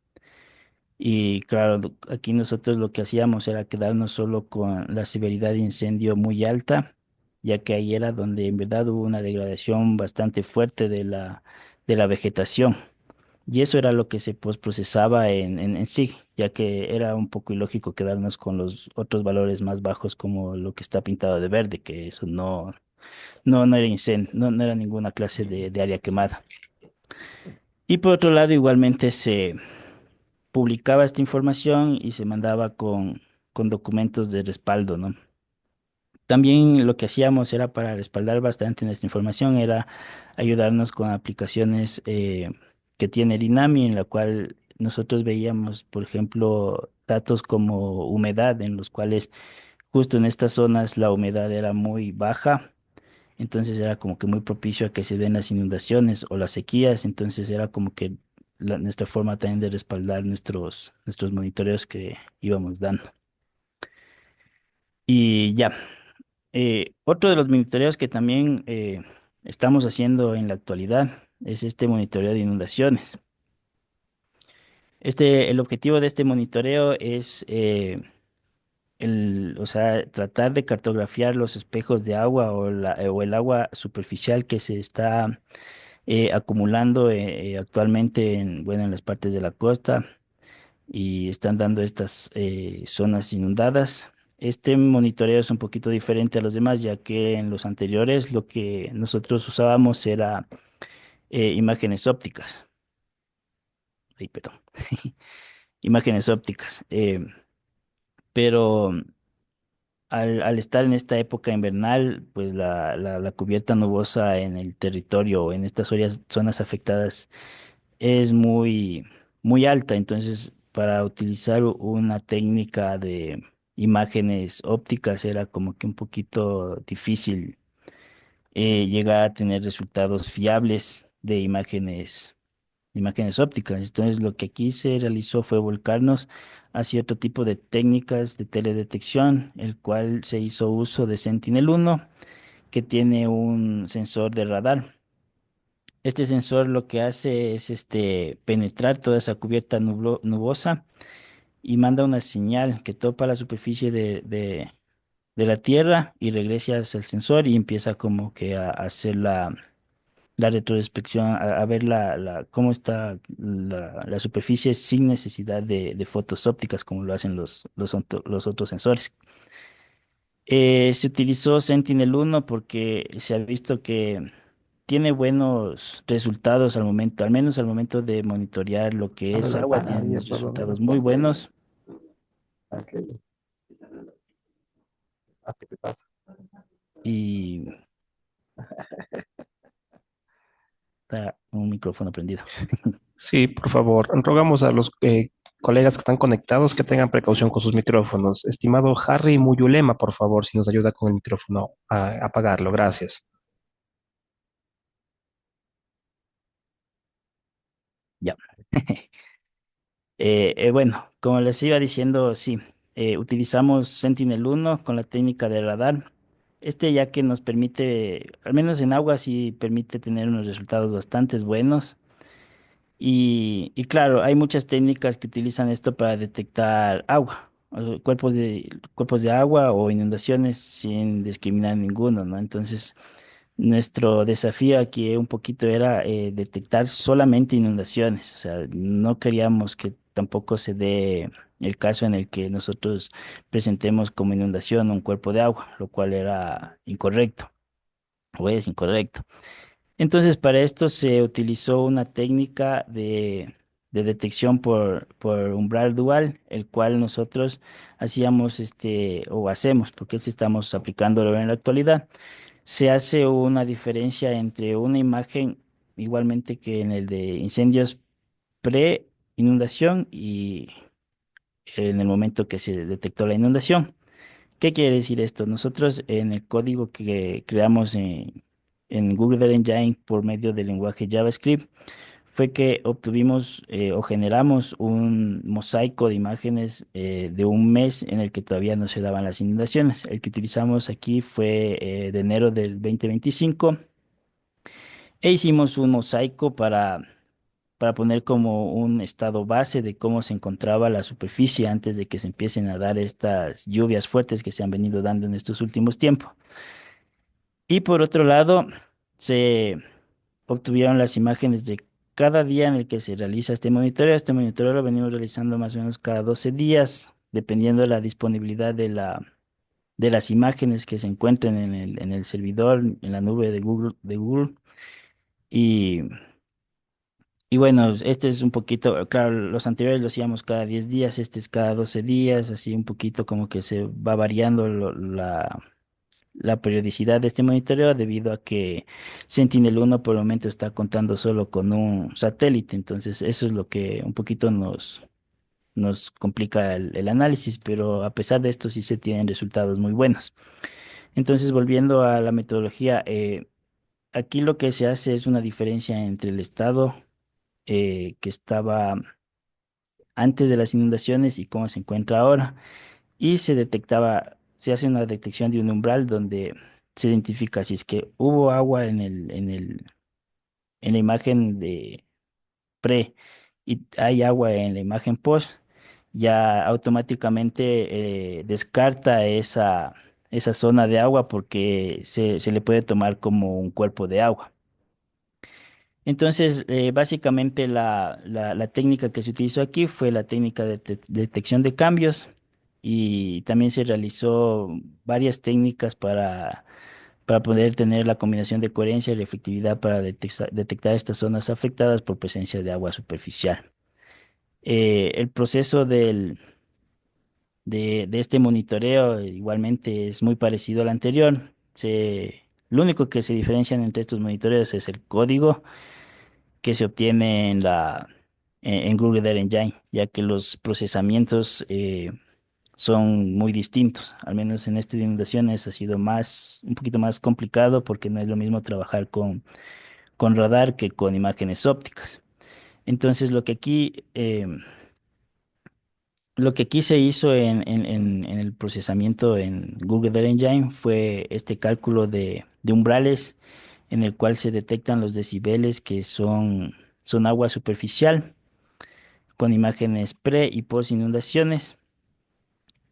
[SPEAKER 2] Y claro, aquí nosotros lo que hacíamos era quedarnos solo con la severidad de incendio muy alta, ya que ahí era donde en verdad hubo una degradación bastante fuerte de la vegetación. Y eso era lo que se procesaba en sí, ya que era un poco ilógico quedarnos con los otros valores más bajos como lo que está pintado de verde, que eso no era incendio, no era ninguna clase de área quemada. Y por otro lado, igualmente se publicaba esta información y se mandaba con documentos de respaldo, ¿no? También lo que hacíamos era para respaldar bastante nuestra información, era ayudarnos con aplicaciones que tiene el INAMI, en la cual nosotros veíamos, por ejemplo, datos como humedad, en los cuales justo en estas zonas la humedad era muy baja, entonces era como que muy propicio a que se den las inundaciones o las sequías, entonces era como que nuestra forma también de respaldar nuestros monitoreos que íbamos dando. Y ya. Otro de los monitoreos que también estamos haciendo en la actualidad es este monitoreo de inundaciones. El objetivo de este monitoreo es o sea, tratar de cartografiar los espejos de agua o el agua superficial que se está acumulando actualmente bueno, en las partes de la costa y están dando estas zonas inundadas. Este monitoreo es un poquito diferente a los demás, ya que en los anteriores lo que nosotros usábamos era imágenes ópticas. Ay, perdón. Imágenes ópticas. Pero al estar en esta época invernal, pues la cubierta nubosa en el territorio o en estas zonas afectadas es muy alta. Entonces, para utilizar una técnica imágenes ópticas era como que un poquito difícil llegar a tener resultados fiables de imágenes ópticas. Entonces, lo que aquí se realizó fue volcarnos hacia otro tipo de técnicas de teledetección, el cual se hizo uso de Sentinel-1, que tiene un sensor de radar. Este sensor lo que hace es penetrar toda esa cubierta nubosa y manda una señal que topa la superficie de la Tierra y regresa hacia el sensor y empieza como que a hacer la retroinspección, a ver cómo está la superficie sin necesidad de fotos ópticas como lo hacen los otros sensores. Se utilizó Sentinel-1 porque se ha visto que tiene buenos resultados al momento, al menos al momento de monitorear lo que
[SPEAKER 1] Habla
[SPEAKER 2] es
[SPEAKER 1] del
[SPEAKER 2] agua,
[SPEAKER 1] pana
[SPEAKER 2] tiene
[SPEAKER 1] y
[SPEAKER 2] unos
[SPEAKER 1] después lo
[SPEAKER 2] resultados muy
[SPEAKER 1] responde.
[SPEAKER 2] buenos
[SPEAKER 1] Ok, así que pasa.
[SPEAKER 2] y está un micrófono prendido.
[SPEAKER 1] Sí, por favor, rogamos a los colegas que están conectados que tengan precaución con sus micrófonos. Estimado Harry Muyulema, por favor, si nos ayuda con el micrófono a apagarlo. Gracias.
[SPEAKER 2] Ya. Bueno, como les iba diciendo, sí, utilizamos Sentinel-1 con la técnica de radar. Ya que nos permite, al menos en agua, sí permite tener unos resultados bastante buenos. Y claro, hay muchas técnicas que utilizan esto para detectar agua, o cuerpos de agua o inundaciones sin discriminar ninguno, ¿no? Entonces, nuestro desafío aquí un poquito era detectar solamente inundaciones, o sea, no queríamos que tampoco se dé el caso en el que nosotros presentemos como inundación un cuerpo de agua, lo cual era incorrecto o es incorrecto. Entonces, para esto se utilizó una técnica de detección por umbral dual, el cual nosotros hacíamos o hacemos, porque estamos aplicándolo en la actualidad. Se hace una diferencia entre una imagen, igualmente que en el de incendios pre-inundación y en el momento que se detectó la inundación. ¿Qué quiere decir esto? Nosotros en el código que creamos en Google Data Engine por medio del lenguaje JavaScript fue que obtuvimos o generamos un mosaico de imágenes de un mes en el que todavía no se daban las inundaciones. El que utilizamos aquí fue de enero del 2025 e hicimos un mosaico para poner como un estado base de cómo se encontraba la superficie antes de que se empiecen a dar estas lluvias fuertes que se han venido dando en estos últimos tiempos. Y por otro lado, se obtuvieron las imágenes de cada día en el que se realiza este monitoreo. Este monitoreo lo venimos realizando más o menos cada 12 días, dependiendo de la disponibilidad de las imágenes que se encuentren en el servidor, en la nube de Google. Y, y bueno, este es un poquito, claro, los anteriores lo hacíamos cada 10 días, este es cada 12 días, así un poquito como que se va variando la periodicidad de este monitoreo debido a que Sentinel-1 por el momento está contando solo con un satélite, entonces eso es lo que un poquito nos complica el análisis, pero a pesar de esto sí se tienen resultados muy buenos. Entonces, volviendo a la metodología, aquí lo que se hace es una diferencia entre el estado que estaba antes de las inundaciones y cómo se encuentra ahora. Y se hace una detección de un umbral donde se identifica si es que hubo agua en la imagen de pre y hay agua en la imagen post, ya automáticamente descarta esa zona de agua porque se le puede tomar como un cuerpo de agua. Entonces, básicamente la técnica que se utilizó aquí fue la técnica de detección de cambios y también se realizó varias técnicas para poder tener la combinación de coherencia y la efectividad para detectar estas zonas afectadas por presencia de agua superficial. El proceso de este monitoreo igualmente es muy parecido al anterior. Lo único que se diferencian entre estos monitoreos es el código que se obtiene en Google Data Engine, ya que los procesamientos son muy distintos. Al menos en este de inundaciones ha sido un poquito más complicado porque no es lo mismo trabajar con radar que con imágenes ópticas. Entonces, lo que aquí se hizo en el procesamiento en Google Data Engine fue este cálculo de umbrales en el cual se detectan los decibeles que son agua superficial con imágenes pre y post inundaciones.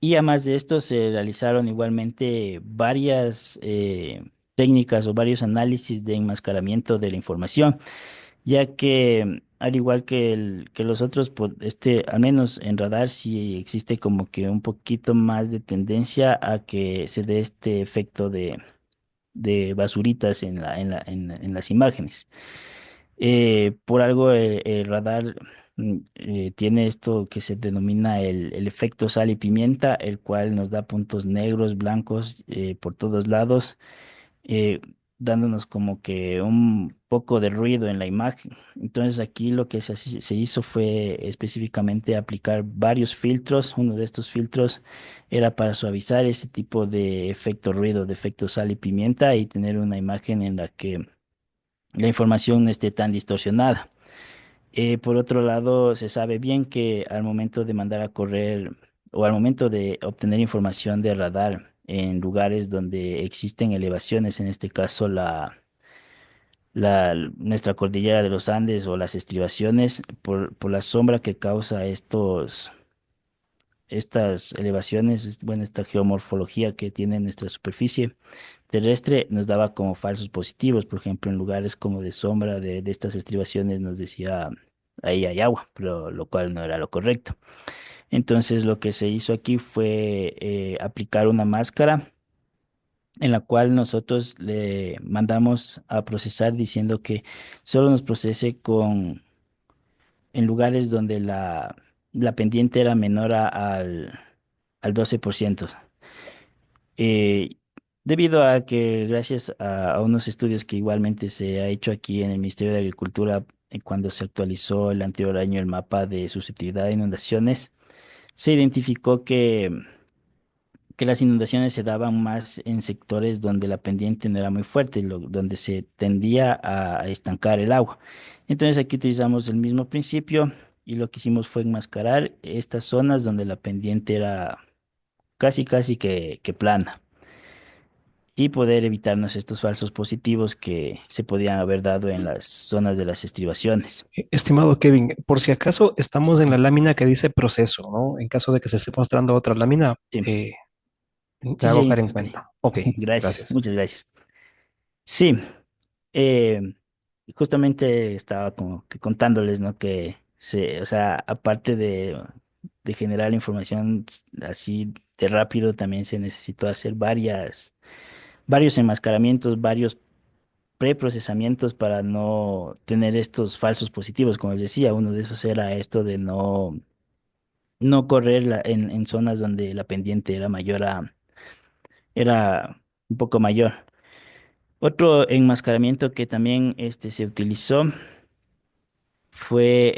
[SPEAKER 2] Y además de esto se realizaron igualmente varias técnicas o varios análisis de enmascaramiento de la información, ya que al igual que los otros, al menos en radar sí existe como que un poquito más de tendencia a que se dé este efecto de basuritas en las imágenes. Por algo el radar tiene esto que se denomina el efecto sal y pimienta, el cual nos da puntos negros, blancos por todos lados, eh, dándonos como que un poco de ruido en la imagen. Entonces aquí lo que se hizo fue específicamente aplicar varios filtros. Uno de estos filtros era para suavizar ese tipo de efecto ruido, de efecto sal y pimienta y tener una imagen en la que la información no esté tan distorsionada. Por otro lado, se sabe bien que al momento de mandar a correr o al momento de obtener información de radar en lugares donde existen elevaciones, en este caso nuestra cordillera de los Andes o las estribaciones, por la sombra que causa estas elevaciones, bueno, esta geomorfología que tiene nuestra superficie terrestre nos daba como falsos positivos. Por ejemplo, en lugares como de sombra de estas estribaciones nos decía ahí hay agua, pero lo cual no era lo correcto. Entonces lo que se hizo aquí fue aplicar una máscara en la cual nosotros le mandamos a procesar diciendo que solo nos procese en lugares donde la pendiente era menor al 12%. Eh, Debido a que gracias a unos estudios que igualmente se ha hecho aquí en el Ministerio de Agricultura, cuando se actualizó el anterior año el mapa de susceptibilidad de inundaciones, se identificó que las inundaciones se daban más en sectores donde la pendiente no era muy fuerte, donde se tendía a estancar el agua. Entonces aquí utilizamos el mismo principio y lo que hicimos fue enmascarar estas zonas donde la pendiente era casi casi que plana y poder evitarnos estos falsos positivos que se podían haber dado en las zonas de las estribaciones.
[SPEAKER 1] Estimado Kevin, por si acaso estamos en la lámina que dice proceso, ¿no? En caso de que se esté mostrando otra lámina,
[SPEAKER 2] Sí,
[SPEAKER 1] me
[SPEAKER 2] sí, sí,
[SPEAKER 1] hago
[SPEAKER 2] ahí
[SPEAKER 1] caer en
[SPEAKER 2] encontré.
[SPEAKER 1] cuenta. Ok,
[SPEAKER 2] Gracias,
[SPEAKER 1] gracias.
[SPEAKER 2] muchas gracias. Sí, eh, justamente estaba como que contándoles, ¿no? O sea, aparte de generar información así de rápido, también se necesitó hacer varios enmascaramientos, varios preprocesamientos para no tener estos falsos positivos. Como les decía, uno de esos era esto de no correr en zonas donde la pendiente era un poco mayor. Otro enmascaramiento que también se utilizó fue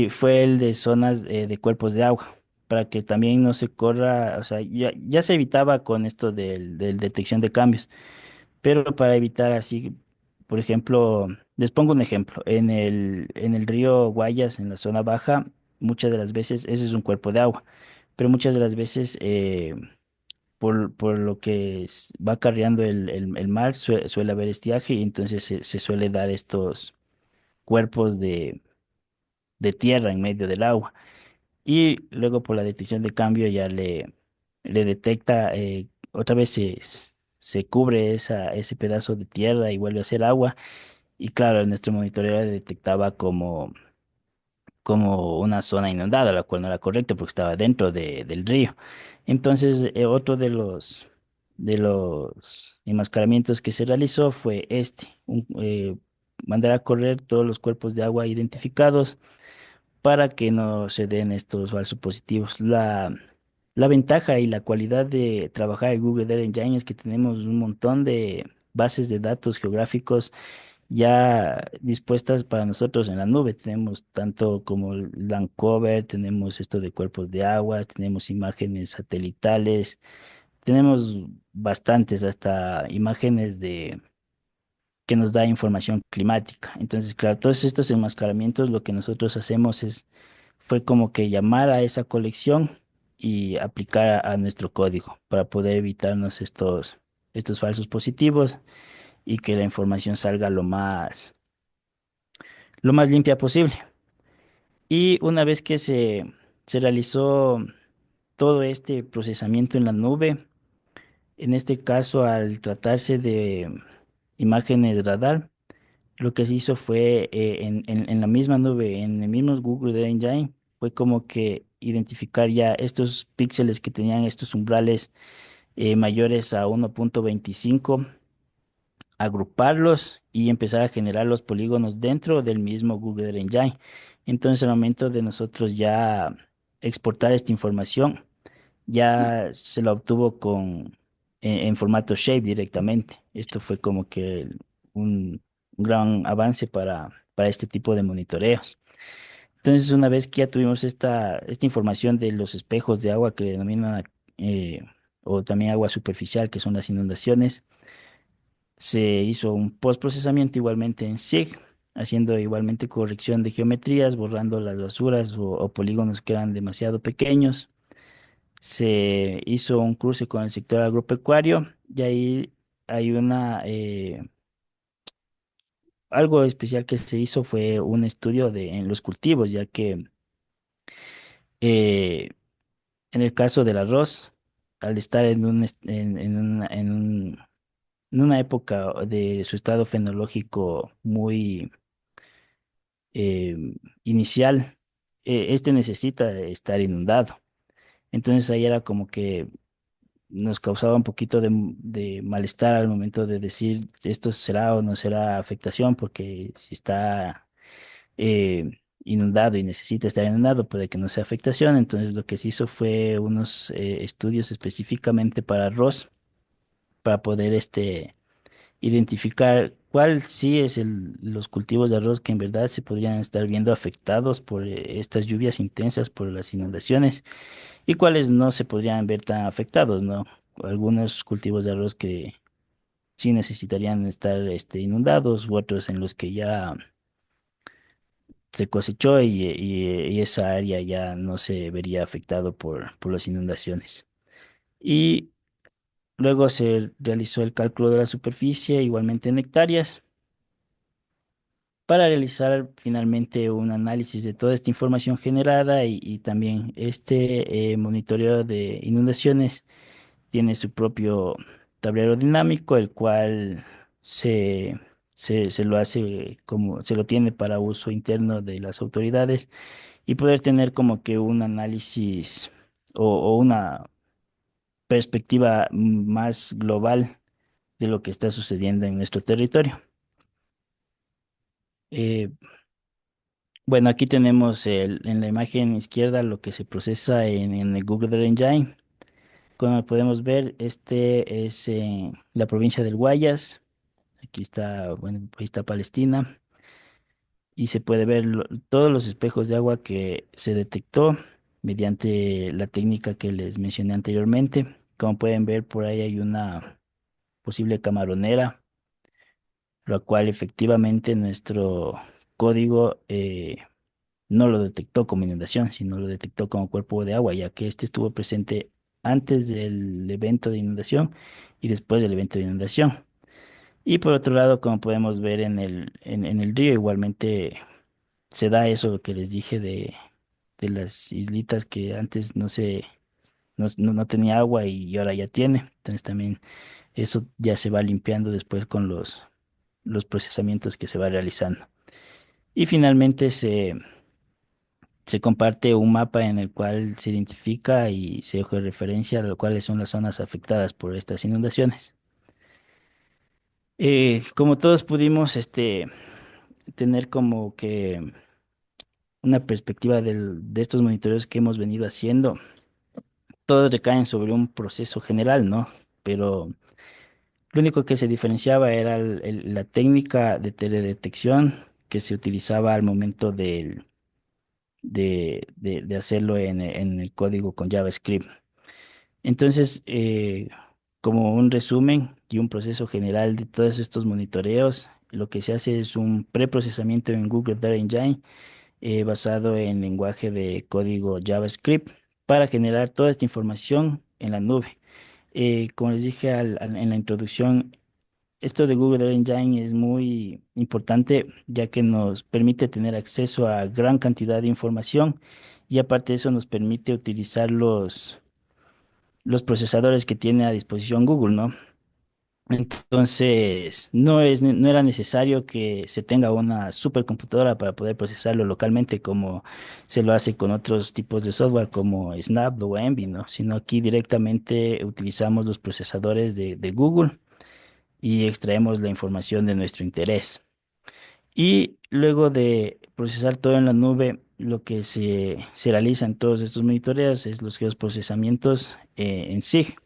[SPEAKER 2] fue el de zonas de cuerpos de agua, para que también no se corra, o sea, ya se evitaba con esto del detección de cambios, pero para evitar así, por ejemplo, les pongo un ejemplo, en el río Guayas, en la zona baja, muchas de las veces ese es un cuerpo de agua, pero muchas de las veces por lo que va acarreando el mar suele haber estiaje y entonces se suele dar estos cuerpos de tierra en medio del agua. Y luego por la detección de cambio ya le detecta, otra vez se cubre ese pedazo de tierra y vuelve a ser agua. Y claro, en nuestro monitoreo detectaba como una zona inundada, la cual no era correcta porque estaba dentro del río. Entonces, otro de los enmascaramientos que se realizó fue mandar a correr todos los cuerpos de agua identificados para que no se den estos falsos positivos. La ventaja y la cualidad de trabajar en Google Data Engine es que tenemos un montón de bases de datos geográficos ya dispuestas para nosotros en la nube. Tenemos tanto como el land cover, tenemos esto de cuerpos de agua, tenemos imágenes satelitales, tenemos bastantes, hasta imágenes de que nos da información climática. Entonces, claro, todos estos enmascaramientos, lo que nosotros hacemos fue como que llamar a esa colección y aplicar a nuestro código para poder evitarnos estos falsos positivos y que la información salga lo más limpia posible. Y una vez que se realizó todo este procesamiento en la nube, en este caso al tratarse de imágenes radar, lo que se hizo fue en la misma nube, en el mismo Google Data Engine, fue como que identificar ya estos píxeles que tenían estos umbrales mayores a 1.25, agruparlos y empezar a generar los polígonos dentro del mismo Google Data Engine. Entonces, al momento de nosotros ya exportar esta información, ya se la obtuvo en formato shape directamente. Esto fue como que un gran avance para este tipo de monitoreos. Entonces, una vez que ya tuvimos esta información de los espejos de agua que denominan, o también agua superficial, que son las inundaciones, se hizo un postprocesamiento igualmente en SIG, haciendo igualmente corrección de geometrías, borrando las basuras o polígonos que eran demasiado pequeños. Se hizo un cruce con el sector agropecuario y ahí hay algo especial que se hizo fue un estudio en los cultivos, ya que eh, en el caso del arroz, al estar en una época de su estado fenológico muy eh, inicial, este necesita estar inundado. Entonces ahí era como que nos causaba un poquito de malestar al momento de decir esto será o no será afectación, porque si está inundado y necesita estar inundado, puede que no sea afectación. Entonces lo que se hizo fue unos estudios específicamente para arroz, para poder identificar cuál sí es los cultivos de arroz que en verdad se podrían estar viendo afectados por estas lluvias intensas, por las inundaciones, y cuáles no se podrían ver tan afectados, ¿no? Algunos cultivos de arroz que sí necesitarían estar inundados, u otros en los que ya se cosechó y esa área ya no se vería afectado por las inundaciones. Y luego se realizó el cálculo de la superficie, igualmente en hectáreas, para realizar finalmente un análisis de toda esta información generada y también este monitoreo de inundaciones tiene su propio tablero dinámico, el cual se, se lo hace como se lo tiene para uso interno de las autoridades y poder tener como que un análisis o una perspectiva más global de lo que está sucediendo en nuestro territorio. Eh, bueno, aquí tenemos en la imagen izquierda lo que se procesa en el Google Data Engine. Como podemos ver, este es la provincia del Guayas. Aquí está, bueno, ahí está Palestina y se puede ver todos los espejos de agua que se detectó mediante la técnica que les mencioné anteriormente. Como pueden ver, por ahí hay una posible camaronera, la cual efectivamente nuestro código no lo detectó como inundación, sino lo detectó como cuerpo de agua, ya que este estuvo presente antes del evento de inundación y después del evento de inundación. Y por otro lado, como podemos ver en el río, igualmente se da eso lo que les dije de las islitas que antes no tenía agua y ahora ya tiene. Entonces también eso ya se va limpiando después con los procesamientos que se va realizando. Y finalmente se comparte un mapa en el cual se identifica y se hace referencia a lo cuáles son las zonas afectadas por estas inundaciones. Como todos pudimos tener como que una perspectiva de estos monitoreos que hemos venido haciendo, todos recaen sobre un proceso general, ¿no? Pero Lo único que se diferenciaba era la técnica de teledetección que se utilizaba al momento de hacerlo en el código con JavaScript. Entonces, como un resumen y un proceso general de todos estos monitoreos, lo que se hace es un preprocesamiento en Google Data Engine basado en lenguaje de código JavaScript para generar toda esta información en la nube. Como les dije en la introducción, esto de Google Data Engine es muy importante ya que nos permite tener acceso a gran cantidad de información y aparte de eso nos permite utilizar los procesadores que tiene a disposición Google, ¿no? Entonces, no era necesario que se tenga una supercomputadora para poder procesarlo localmente como se lo hace con otros tipos de software como Snap o Envy, ¿no? Sino aquí directamente utilizamos los procesadores de Google y extraemos la información de nuestro interés. Y luego de procesar todo en la nube, lo que se realiza en todos estos monitoreos es los geoprocesamientos en SIG.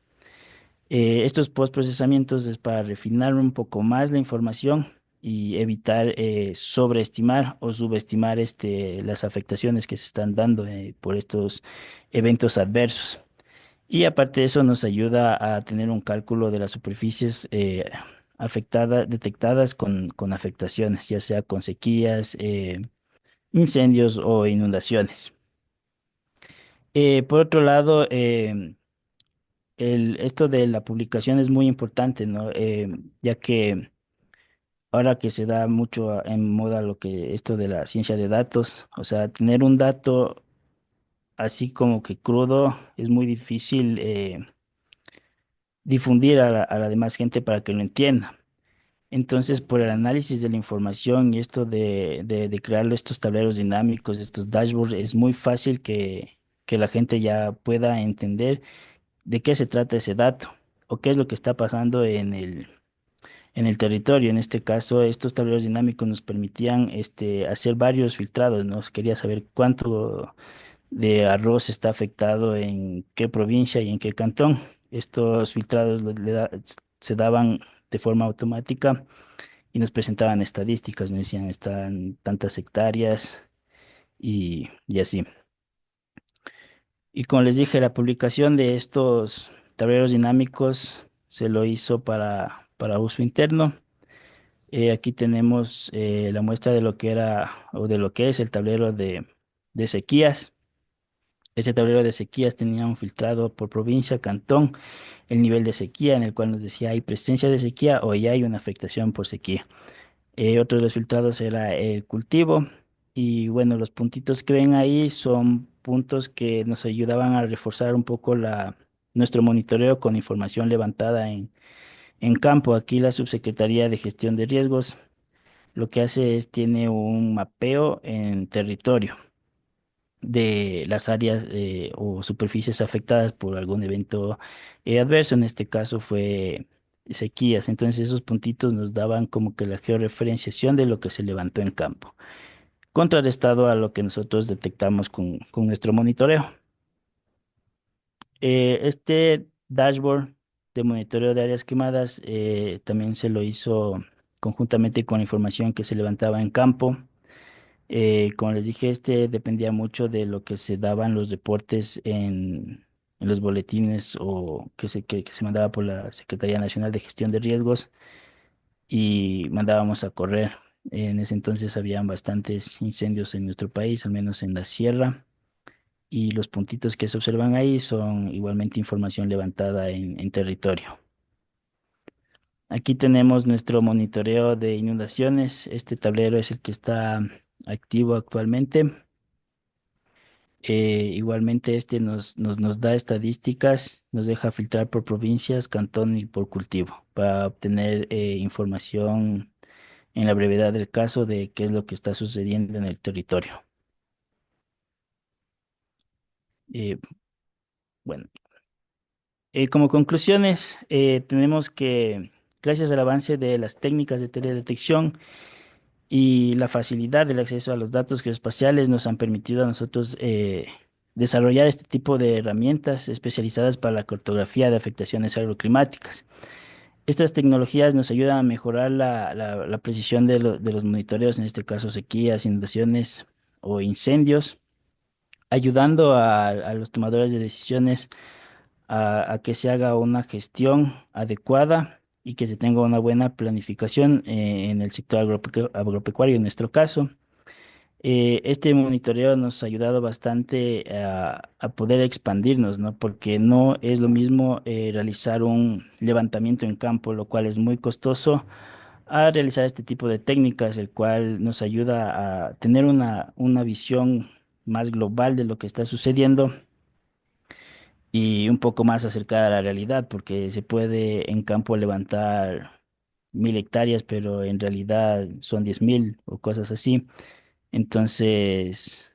[SPEAKER 2] Estos postprocesamientos es para refinar un poco más la información y evitar sobreestimar o subestimar las afectaciones que se están dando por estos eventos adversos. Y aparte de eso nos ayuda a tener un cálculo de las superficies detectadas con afectaciones, ya sea con sequías, incendios o inundaciones. Por otro lado, esto de la publicación es muy importante, ¿no? Ya que ahora que se da mucho en moda lo que esto de la ciencia de datos, o sea, tener un dato así como que crudo es muy difícil difundir a la demás gente para que lo entienda. Entonces, por el análisis de la información y esto de crear estos tableros dinámicos, estos dashboards, es muy fácil que la gente ya pueda entender de qué se trata ese dato o qué es lo que está pasando en el territorio. En este caso, estos tableros dinámicos nos permitían hacer varios filtrados, ¿no? Quería saber cuánto de arroz está afectado en qué provincia y en qué cantón. Estos filtrados se daban de forma automática y nos presentaban estadísticas, nos decían están tantas hectáreas y así. Y como les dije, la publicación de estos tableros dinámicos se lo hizo para uso interno. Aquí tenemos la muestra de lo que era o de lo que es el tablero de sequías. Este tablero de sequías tenía un filtrado por provincia, cantón, el nivel de sequía en el cual nos decía hay presencia de sequía o ya hay una afectación por sequía. Otro de los filtrados era el cultivo y bueno, los puntitos que ven ahí son puntos que nos ayudaban a reforzar un poco nuestro monitoreo con información levantada en campo. Aquí la Subsecretaría de Gestión de Riesgos lo que hace es tiene un mapeo en territorio de las áreas o superficies afectadas por algún evento adverso. En este caso fue sequías. Entonces esos puntitos nos daban como que la georreferenciación de lo que se levantó en campo, contrarrestado a lo que nosotros detectamos con nuestro monitoreo. Este dashboard de monitoreo de áreas quemadas también se lo hizo conjuntamente con la información que se levantaba en campo. Como les dije, dependía mucho de lo que se daban los reportes en los boletines o que se mandaba por la Secretaría Nacional de Gestión de Riesgos y mandábamos a correr. En ese entonces habían bastantes incendios en nuestro país, al menos en la sierra, y los puntitos que se observan ahí son igualmente información levantada en territorio. Aquí tenemos nuestro monitoreo de inundaciones. Este tablero es el que está activo actualmente. Igualmente nos da estadísticas, nos deja filtrar por provincias, cantón y por cultivo para obtener información en la brevedad del caso de qué es lo que está sucediendo en el territorio. Eh, bueno, como conclusiones, tenemos que gracias al avance de las técnicas de teledetección y la facilidad del acceso a los datos geoespaciales nos han permitido a nosotros desarrollar este tipo de herramientas especializadas para la cartografía de afectaciones agroclimáticas. Estas tecnologías nos ayudan a mejorar la precisión de los monitoreos, en este caso sequías, inundaciones o incendios, ayudando a los tomadores de decisiones a que se haga una gestión adecuada y que se tenga una buena planificación en el sector agropecuario, en nuestro caso. Este monitoreo nos ha ayudado bastante a poder expandirnos, ¿no? Porque no es lo mismo realizar un levantamiento en campo, lo cual es muy costoso, a realizar este tipo de técnicas, el cual nos ayuda a tener una visión más global de lo que está sucediendo y un poco más acercada a la realidad, porque se puede en campo levantar 1.000 hectáreas, pero en realidad son 10.000 o cosas así. Entonces,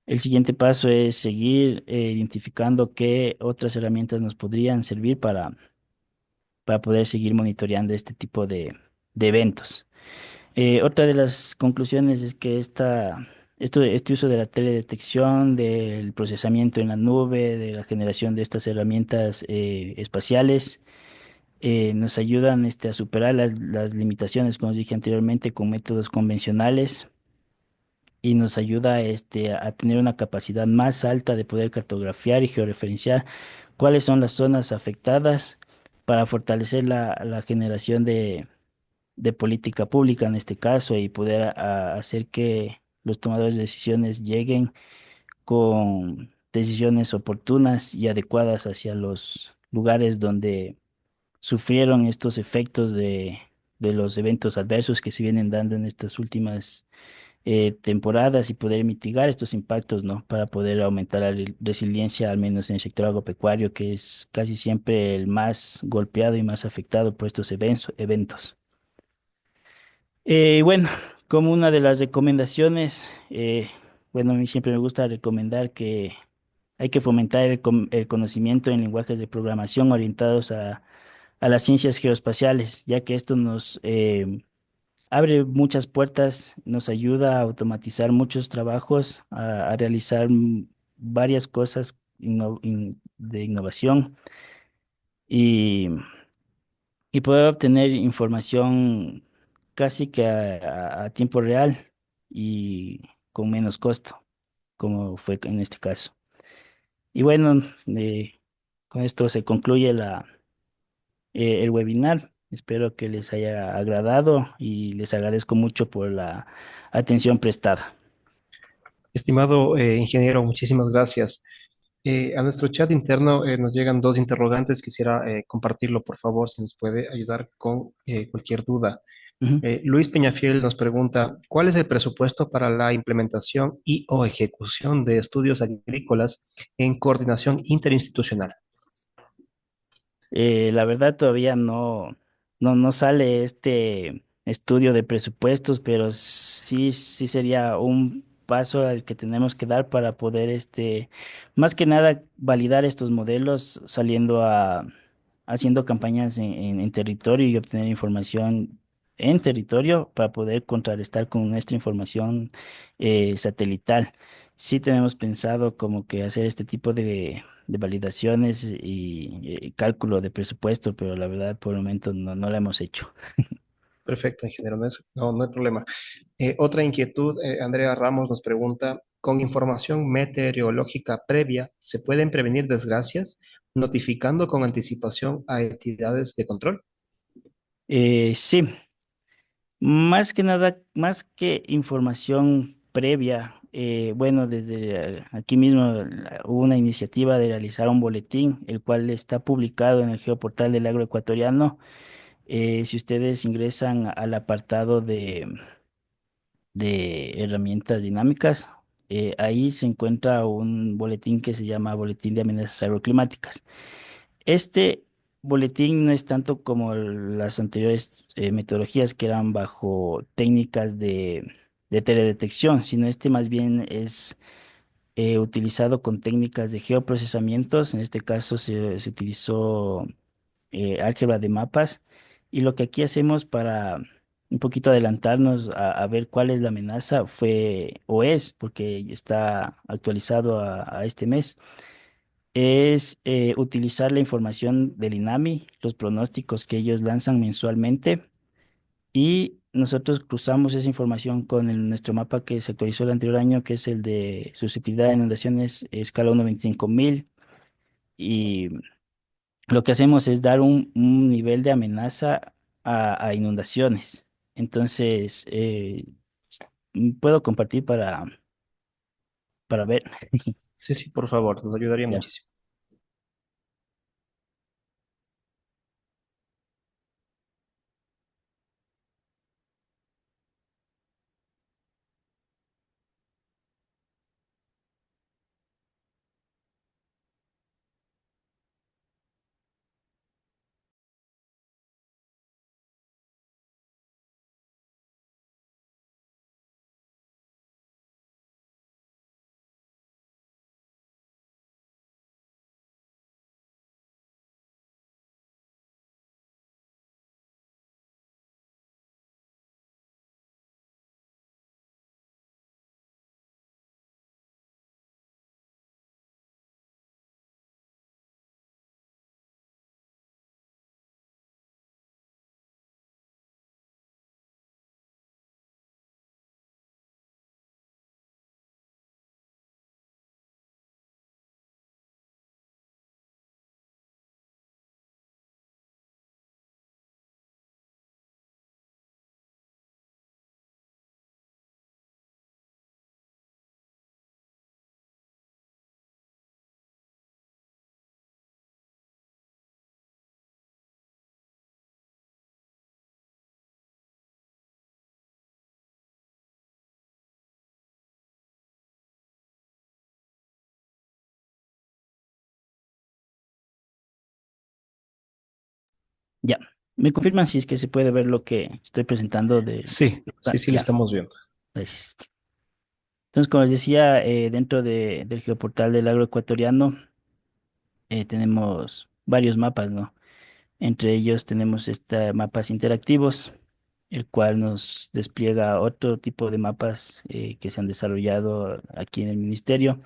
[SPEAKER 2] el siguiente paso es seguir identificando qué otras herramientas nos podrían servir para poder seguir monitoreando este tipo de eventos. Otra de las conclusiones es que este uso de la teledetección, del procesamiento en la nube, de la generación de estas herramientas espaciales, nos ayudan a superar las limitaciones, como os dije anteriormente, con métodos convencionales y nos ayuda a tener una capacidad más alta de poder cartografiar y georreferenciar cuáles son las zonas afectadas para fortalecer la generación de política pública en este caso y poder hacer que los tomadores de decisiones lleguen con decisiones oportunas y adecuadas hacia los lugares donde sufrieron estos efectos de los eventos adversos que se vienen dando en estas últimas temporadas y poder mitigar estos impactos, ¿no? Para poder aumentar la resiliencia, al menos en el sector agropecuario, que es casi siempre el más golpeado y más afectado por estos eventos. Bueno, como una de las recomendaciones, bueno, a mí siempre me gusta recomendar que hay que fomentar el conocimiento en lenguajes de programación orientados a las ciencias geoespaciales, ya que esto nos abre muchas puertas, nos ayuda a automatizar muchos trabajos, a realizar varias cosas de innovación y, y poder obtener información casi que a tiempo real y con menos costo, como fue en este caso. Y bueno, con esto se concluye el webinar. Espero que les haya agradado y les agradezco mucho por la atención prestada.
[SPEAKER 1] Estimado ingeniero, muchísimas gracias. A nuestro chat interno nos llegan dos interrogantes. Quisiera compartirlo, por favor, si nos puede ayudar con cualquier duda.
[SPEAKER 2] Ujú.
[SPEAKER 1] Luis Peñafiel nos pregunta, ¿cuál es el presupuesto para la implementación y o ejecución de estudios agrícolas en coordinación interinstitucional?
[SPEAKER 2] La verdad todavía no sale este estudio de presupuestos, pero sí sería un paso al que tenemos que dar para poder, más que nada, validar estos modelos haciendo campañas en territorio y obtener información en territorio para poder contrarrestar con nuestra información satelital. Sí tenemos pensado como que hacer este tipo de validaciones y cálculo de presupuesto, pero la verdad por el momento no lo hemos hecho.
[SPEAKER 1] Perfecto, ingeniero, no hay problema. Otra inquietud, Andrea Ramos nos pregunta, ¿con información meteorológica previa se pueden prevenir desgracias notificando con anticipación a entidades de control?
[SPEAKER 2] Sí, más que nada, más que información previa, bueno, desde aquí mismo hubo una iniciativa de realizar un boletín, el cual está publicado en el geoportal del agroecuatoriano. Si ustedes ingresan al apartado de herramientas dinámicas. Ahí se encuentra un boletín que se llama Boletín de Amenazas Agroclimáticas. Este boletín no es tanto como las anteriores metodologías que eran bajo técnicas de teledetección, sino este más bien es utilizado con técnicas de geoprocesamientos. En este caso se utilizó álgebra de mapas. Y lo que aquí hacemos para un poquito adelantarnos a ver cuál es la amenaza fue o es, porque está actualizado a este mes, es utilizar la información del INAMI, los pronósticos que ellos lanzan mensualmente, y nosotros cruzamos esa información con nuestro mapa que se actualizó el anterior año, que es el de susceptibilidad de inundaciones escala 1 a 25.000. Y lo que hacemos es dar un nivel de amenaza a inundaciones. Entonces, puedo compartir para ver.
[SPEAKER 1] Sí, sí, por favor, nos ayudaría
[SPEAKER 2] Ya.
[SPEAKER 1] muchísimo.
[SPEAKER 2] Ya. ¿Me confirman si es que se puede ver lo que estoy presentando de
[SPEAKER 1] Sí, sí, sí, lo
[SPEAKER 2] Ya,
[SPEAKER 1] estamos viendo.
[SPEAKER 2] gracias. Entonces, como les decía, dentro del geoportal del agroecuatoriano tenemos varios mapas, ¿no? Entre ellos tenemos mapas interactivos, el cual nos despliega otro tipo de mapas que se han desarrollado aquí en el ministerio.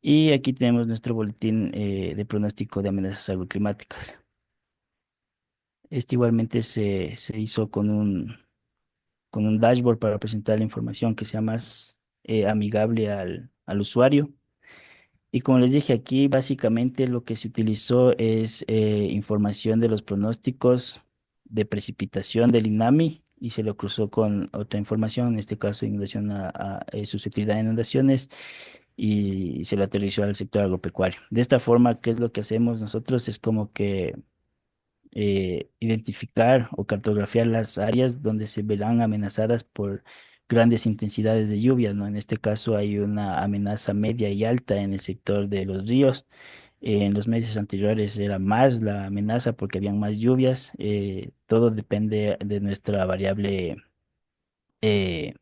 [SPEAKER 2] Y aquí tenemos nuestro boletín de pronóstico de amenazas agroclimáticas. Este igualmente se hizo con un dashboard para presentar la información que sea más amigable al usuario. Y como les dije aquí, básicamente lo que se utilizó es información de los pronósticos de precipitación del INAMI y se lo cruzó con otra información, en este caso inundación susceptibilidad a inundaciones, y se lo aterrizó al sector agropecuario. De esta forma, ¿qué es lo que hacemos nosotros? Es como que identificar o cartografiar las áreas donde se verán amenazadas por grandes intensidades de lluvias, ¿no? En este caso hay una amenaza media y alta en el sector de los ríos. En los meses anteriores era más la amenaza porque habían más lluvias. Todo depende de nuestra variable eh,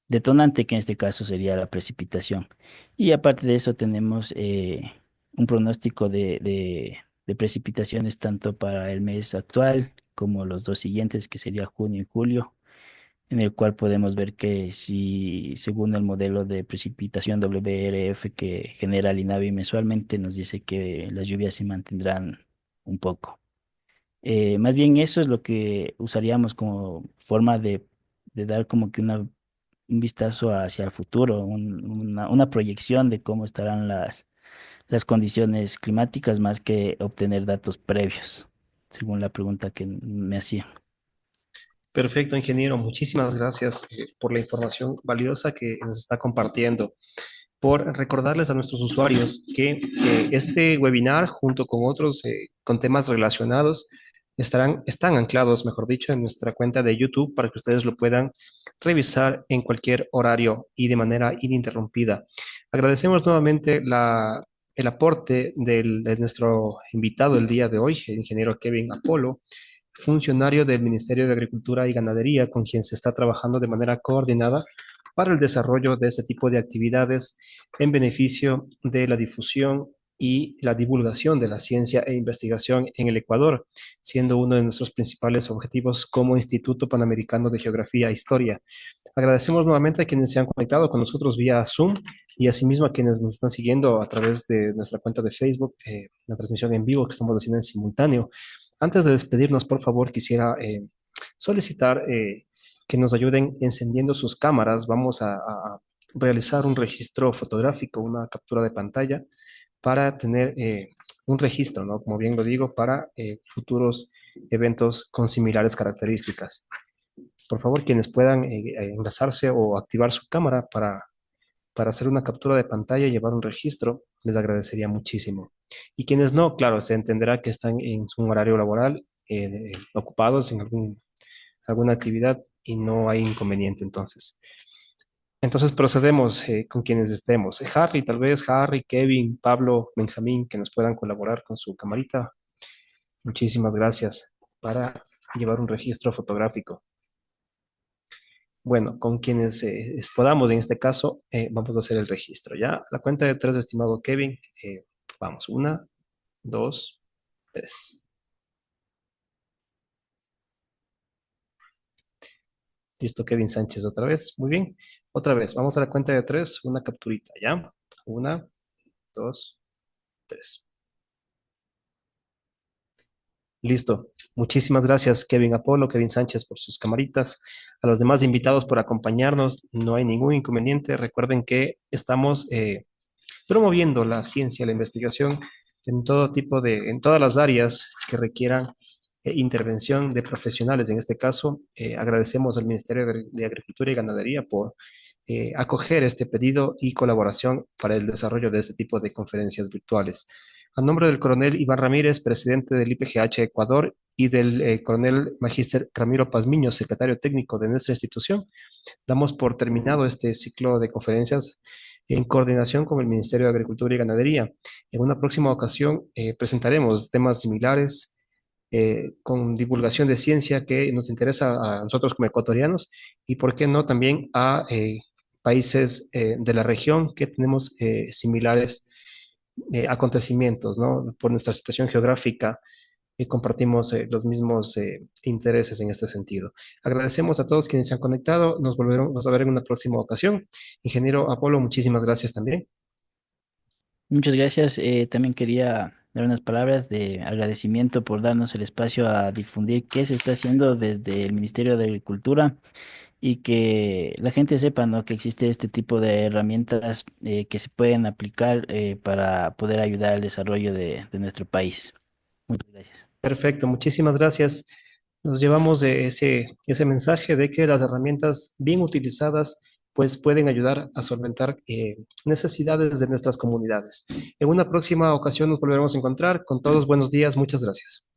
[SPEAKER 2] detonante, que en este caso sería la precipitación. Y aparte de eso tenemos un pronóstico de precipitaciones tanto para el mes actual como los dos siguientes, que sería junio y julio, en el cual podemos ver que si, según el modelo de precipitación WRF que genera el INAVI mensualmente, nos dice que las lluvias se mantendrán un poco. Más bien eso es lo que usaríamos como forma de dar como que un vistazo hacia el futuro, una proyección de cómo estarán las condiciones climáticas más que obtener datos previos, según la pregunta que me hacía.
[SPEAKER 1] Perfecto, ingeniero. Muchísimas gracias por la información valiosa que nos está compartiendo. Por recordarles a nuestros usuarios que este webinar, junto con otros con temas relacionados, están anclados, mejor dicho, en nuestra cuenta de YouTube para que ustedes lo puedan revisar en cualquier horario y de manera ininterrumpida. Agradecemos nuevamente el aporte de nuestro invitado el día de hoy, el ingeniero Kevin Apolo, funcionario del Ministerio de Agricultura y Ganadería, con quien se está trabajando de manera coordinada para el desarrollo de este tipo de actividades en beneficio de la difusión y la divulgación de la ciencia e investigación en el Ecuador, siendo uno de nuestros principales objetivos como Instituto Panamericano de Geografía e Historia. Agradecemos nuevamente a quienes se han conectado con nosotros vía Zoom y asimismo a quienes nos están siguiendo a través de nuestra cuenta de Facebook, la transmisión en vivo que estamos haciendo en simultáneo. Antes de despedirnos, por favor, quisiera solicitar que nos ayuden encendiendo sus cámaras. Vamos a realizar un registro fotográfico, una captura de pantalla para tener un registro, ¿no? Como bien lo digo, para futuros eventos con similares características. Por favor, quienes puedan enlazarse o activar su cámara para hacer una captura de pantalla y llevar un registro, les agradecería muchísimo. Y quienes no, claro, se entenderá que están en su horario laboral, ocupados en alguna actividad y no hay inconveniente entonces. Entonces procedemos con quienes estemos. Harry, tal vez, Harry, Kevin, Pablo, Benjamín, que nos puedan colaborar con su camarita. Muchísimas gracias para llevar un registro fotográfico. Bueno, con quienes podamos, en este caso, vamos a hacer el registro. Ya, la cuenta de tres, estimado Kevin. Vamos, una, dos, tres. Listo, Kevin Sánchez, otra vez. Muy bien. Otra vez, vamos a la cuenta de tres, una capturita, ¿ya? Una, dos, tres. Listo. Muchísimas gracias, Kevin Apolo, Kevin Sánchez, por sus camaritas. A los demás invitados por acompañarnos. No hay ningún inconveniente. Recuerden que estamos promoviendo la ciencia, la investigación en todo tipo en todas las áreas que requieran intervención de profesionales. En este caso, agradecemos al Ministerio de Agricultura y Ganadería por acoger este pedido y colaboración para el desarrollo de este tipo de conferencias virtuales. A nombre del coronel Iván Ramírez, presidente del IPGH Ecuador, y del coronel magíster Ramiro Pazmiño, secretario técnico de nuestra institución, damos por terminado este ciclo de conferencias en coordinación con el Ministerio de Agricultura y Ganadería. En una próxima ocasión presentaremos temas similares con divulgación de ciencia que nos interesa a nosotros como ecuatorianos y, por qué no, también a países de la región que tenemos similares acontecimientos, ¿no? Por nuestra situación geográfica compartimos los mismos intereses en este sentido. Agradecemos a todos quienes se han conectado. Nos volveremos a ver en una próxima ocasión. Ingeniero Apolo, muchísimas gracias también.
[SPEAKER 2] Muchas gracias. También quería dar unas palabras de agradecimiento por darnos el espacio a difundir qué se está haciendo desde el Ministerio de Agricultura y que la gente sepa, ¿no?, que existe este tipo de herramientas que se pueden aplicar para poder ayudar al desarrollo de nuestro país. Muchas gracias.
[SPEAKER 1] Perfecto, muchísimas gracias. Nos llevamos de ese mensaje de que las herramientas bien utilizadas pues pueden ayudar a solventar necesidades de nuestras comunidades. En una próxima ocasión nos volveremos a encontrar. Con todos, buenos días, muchas gracias.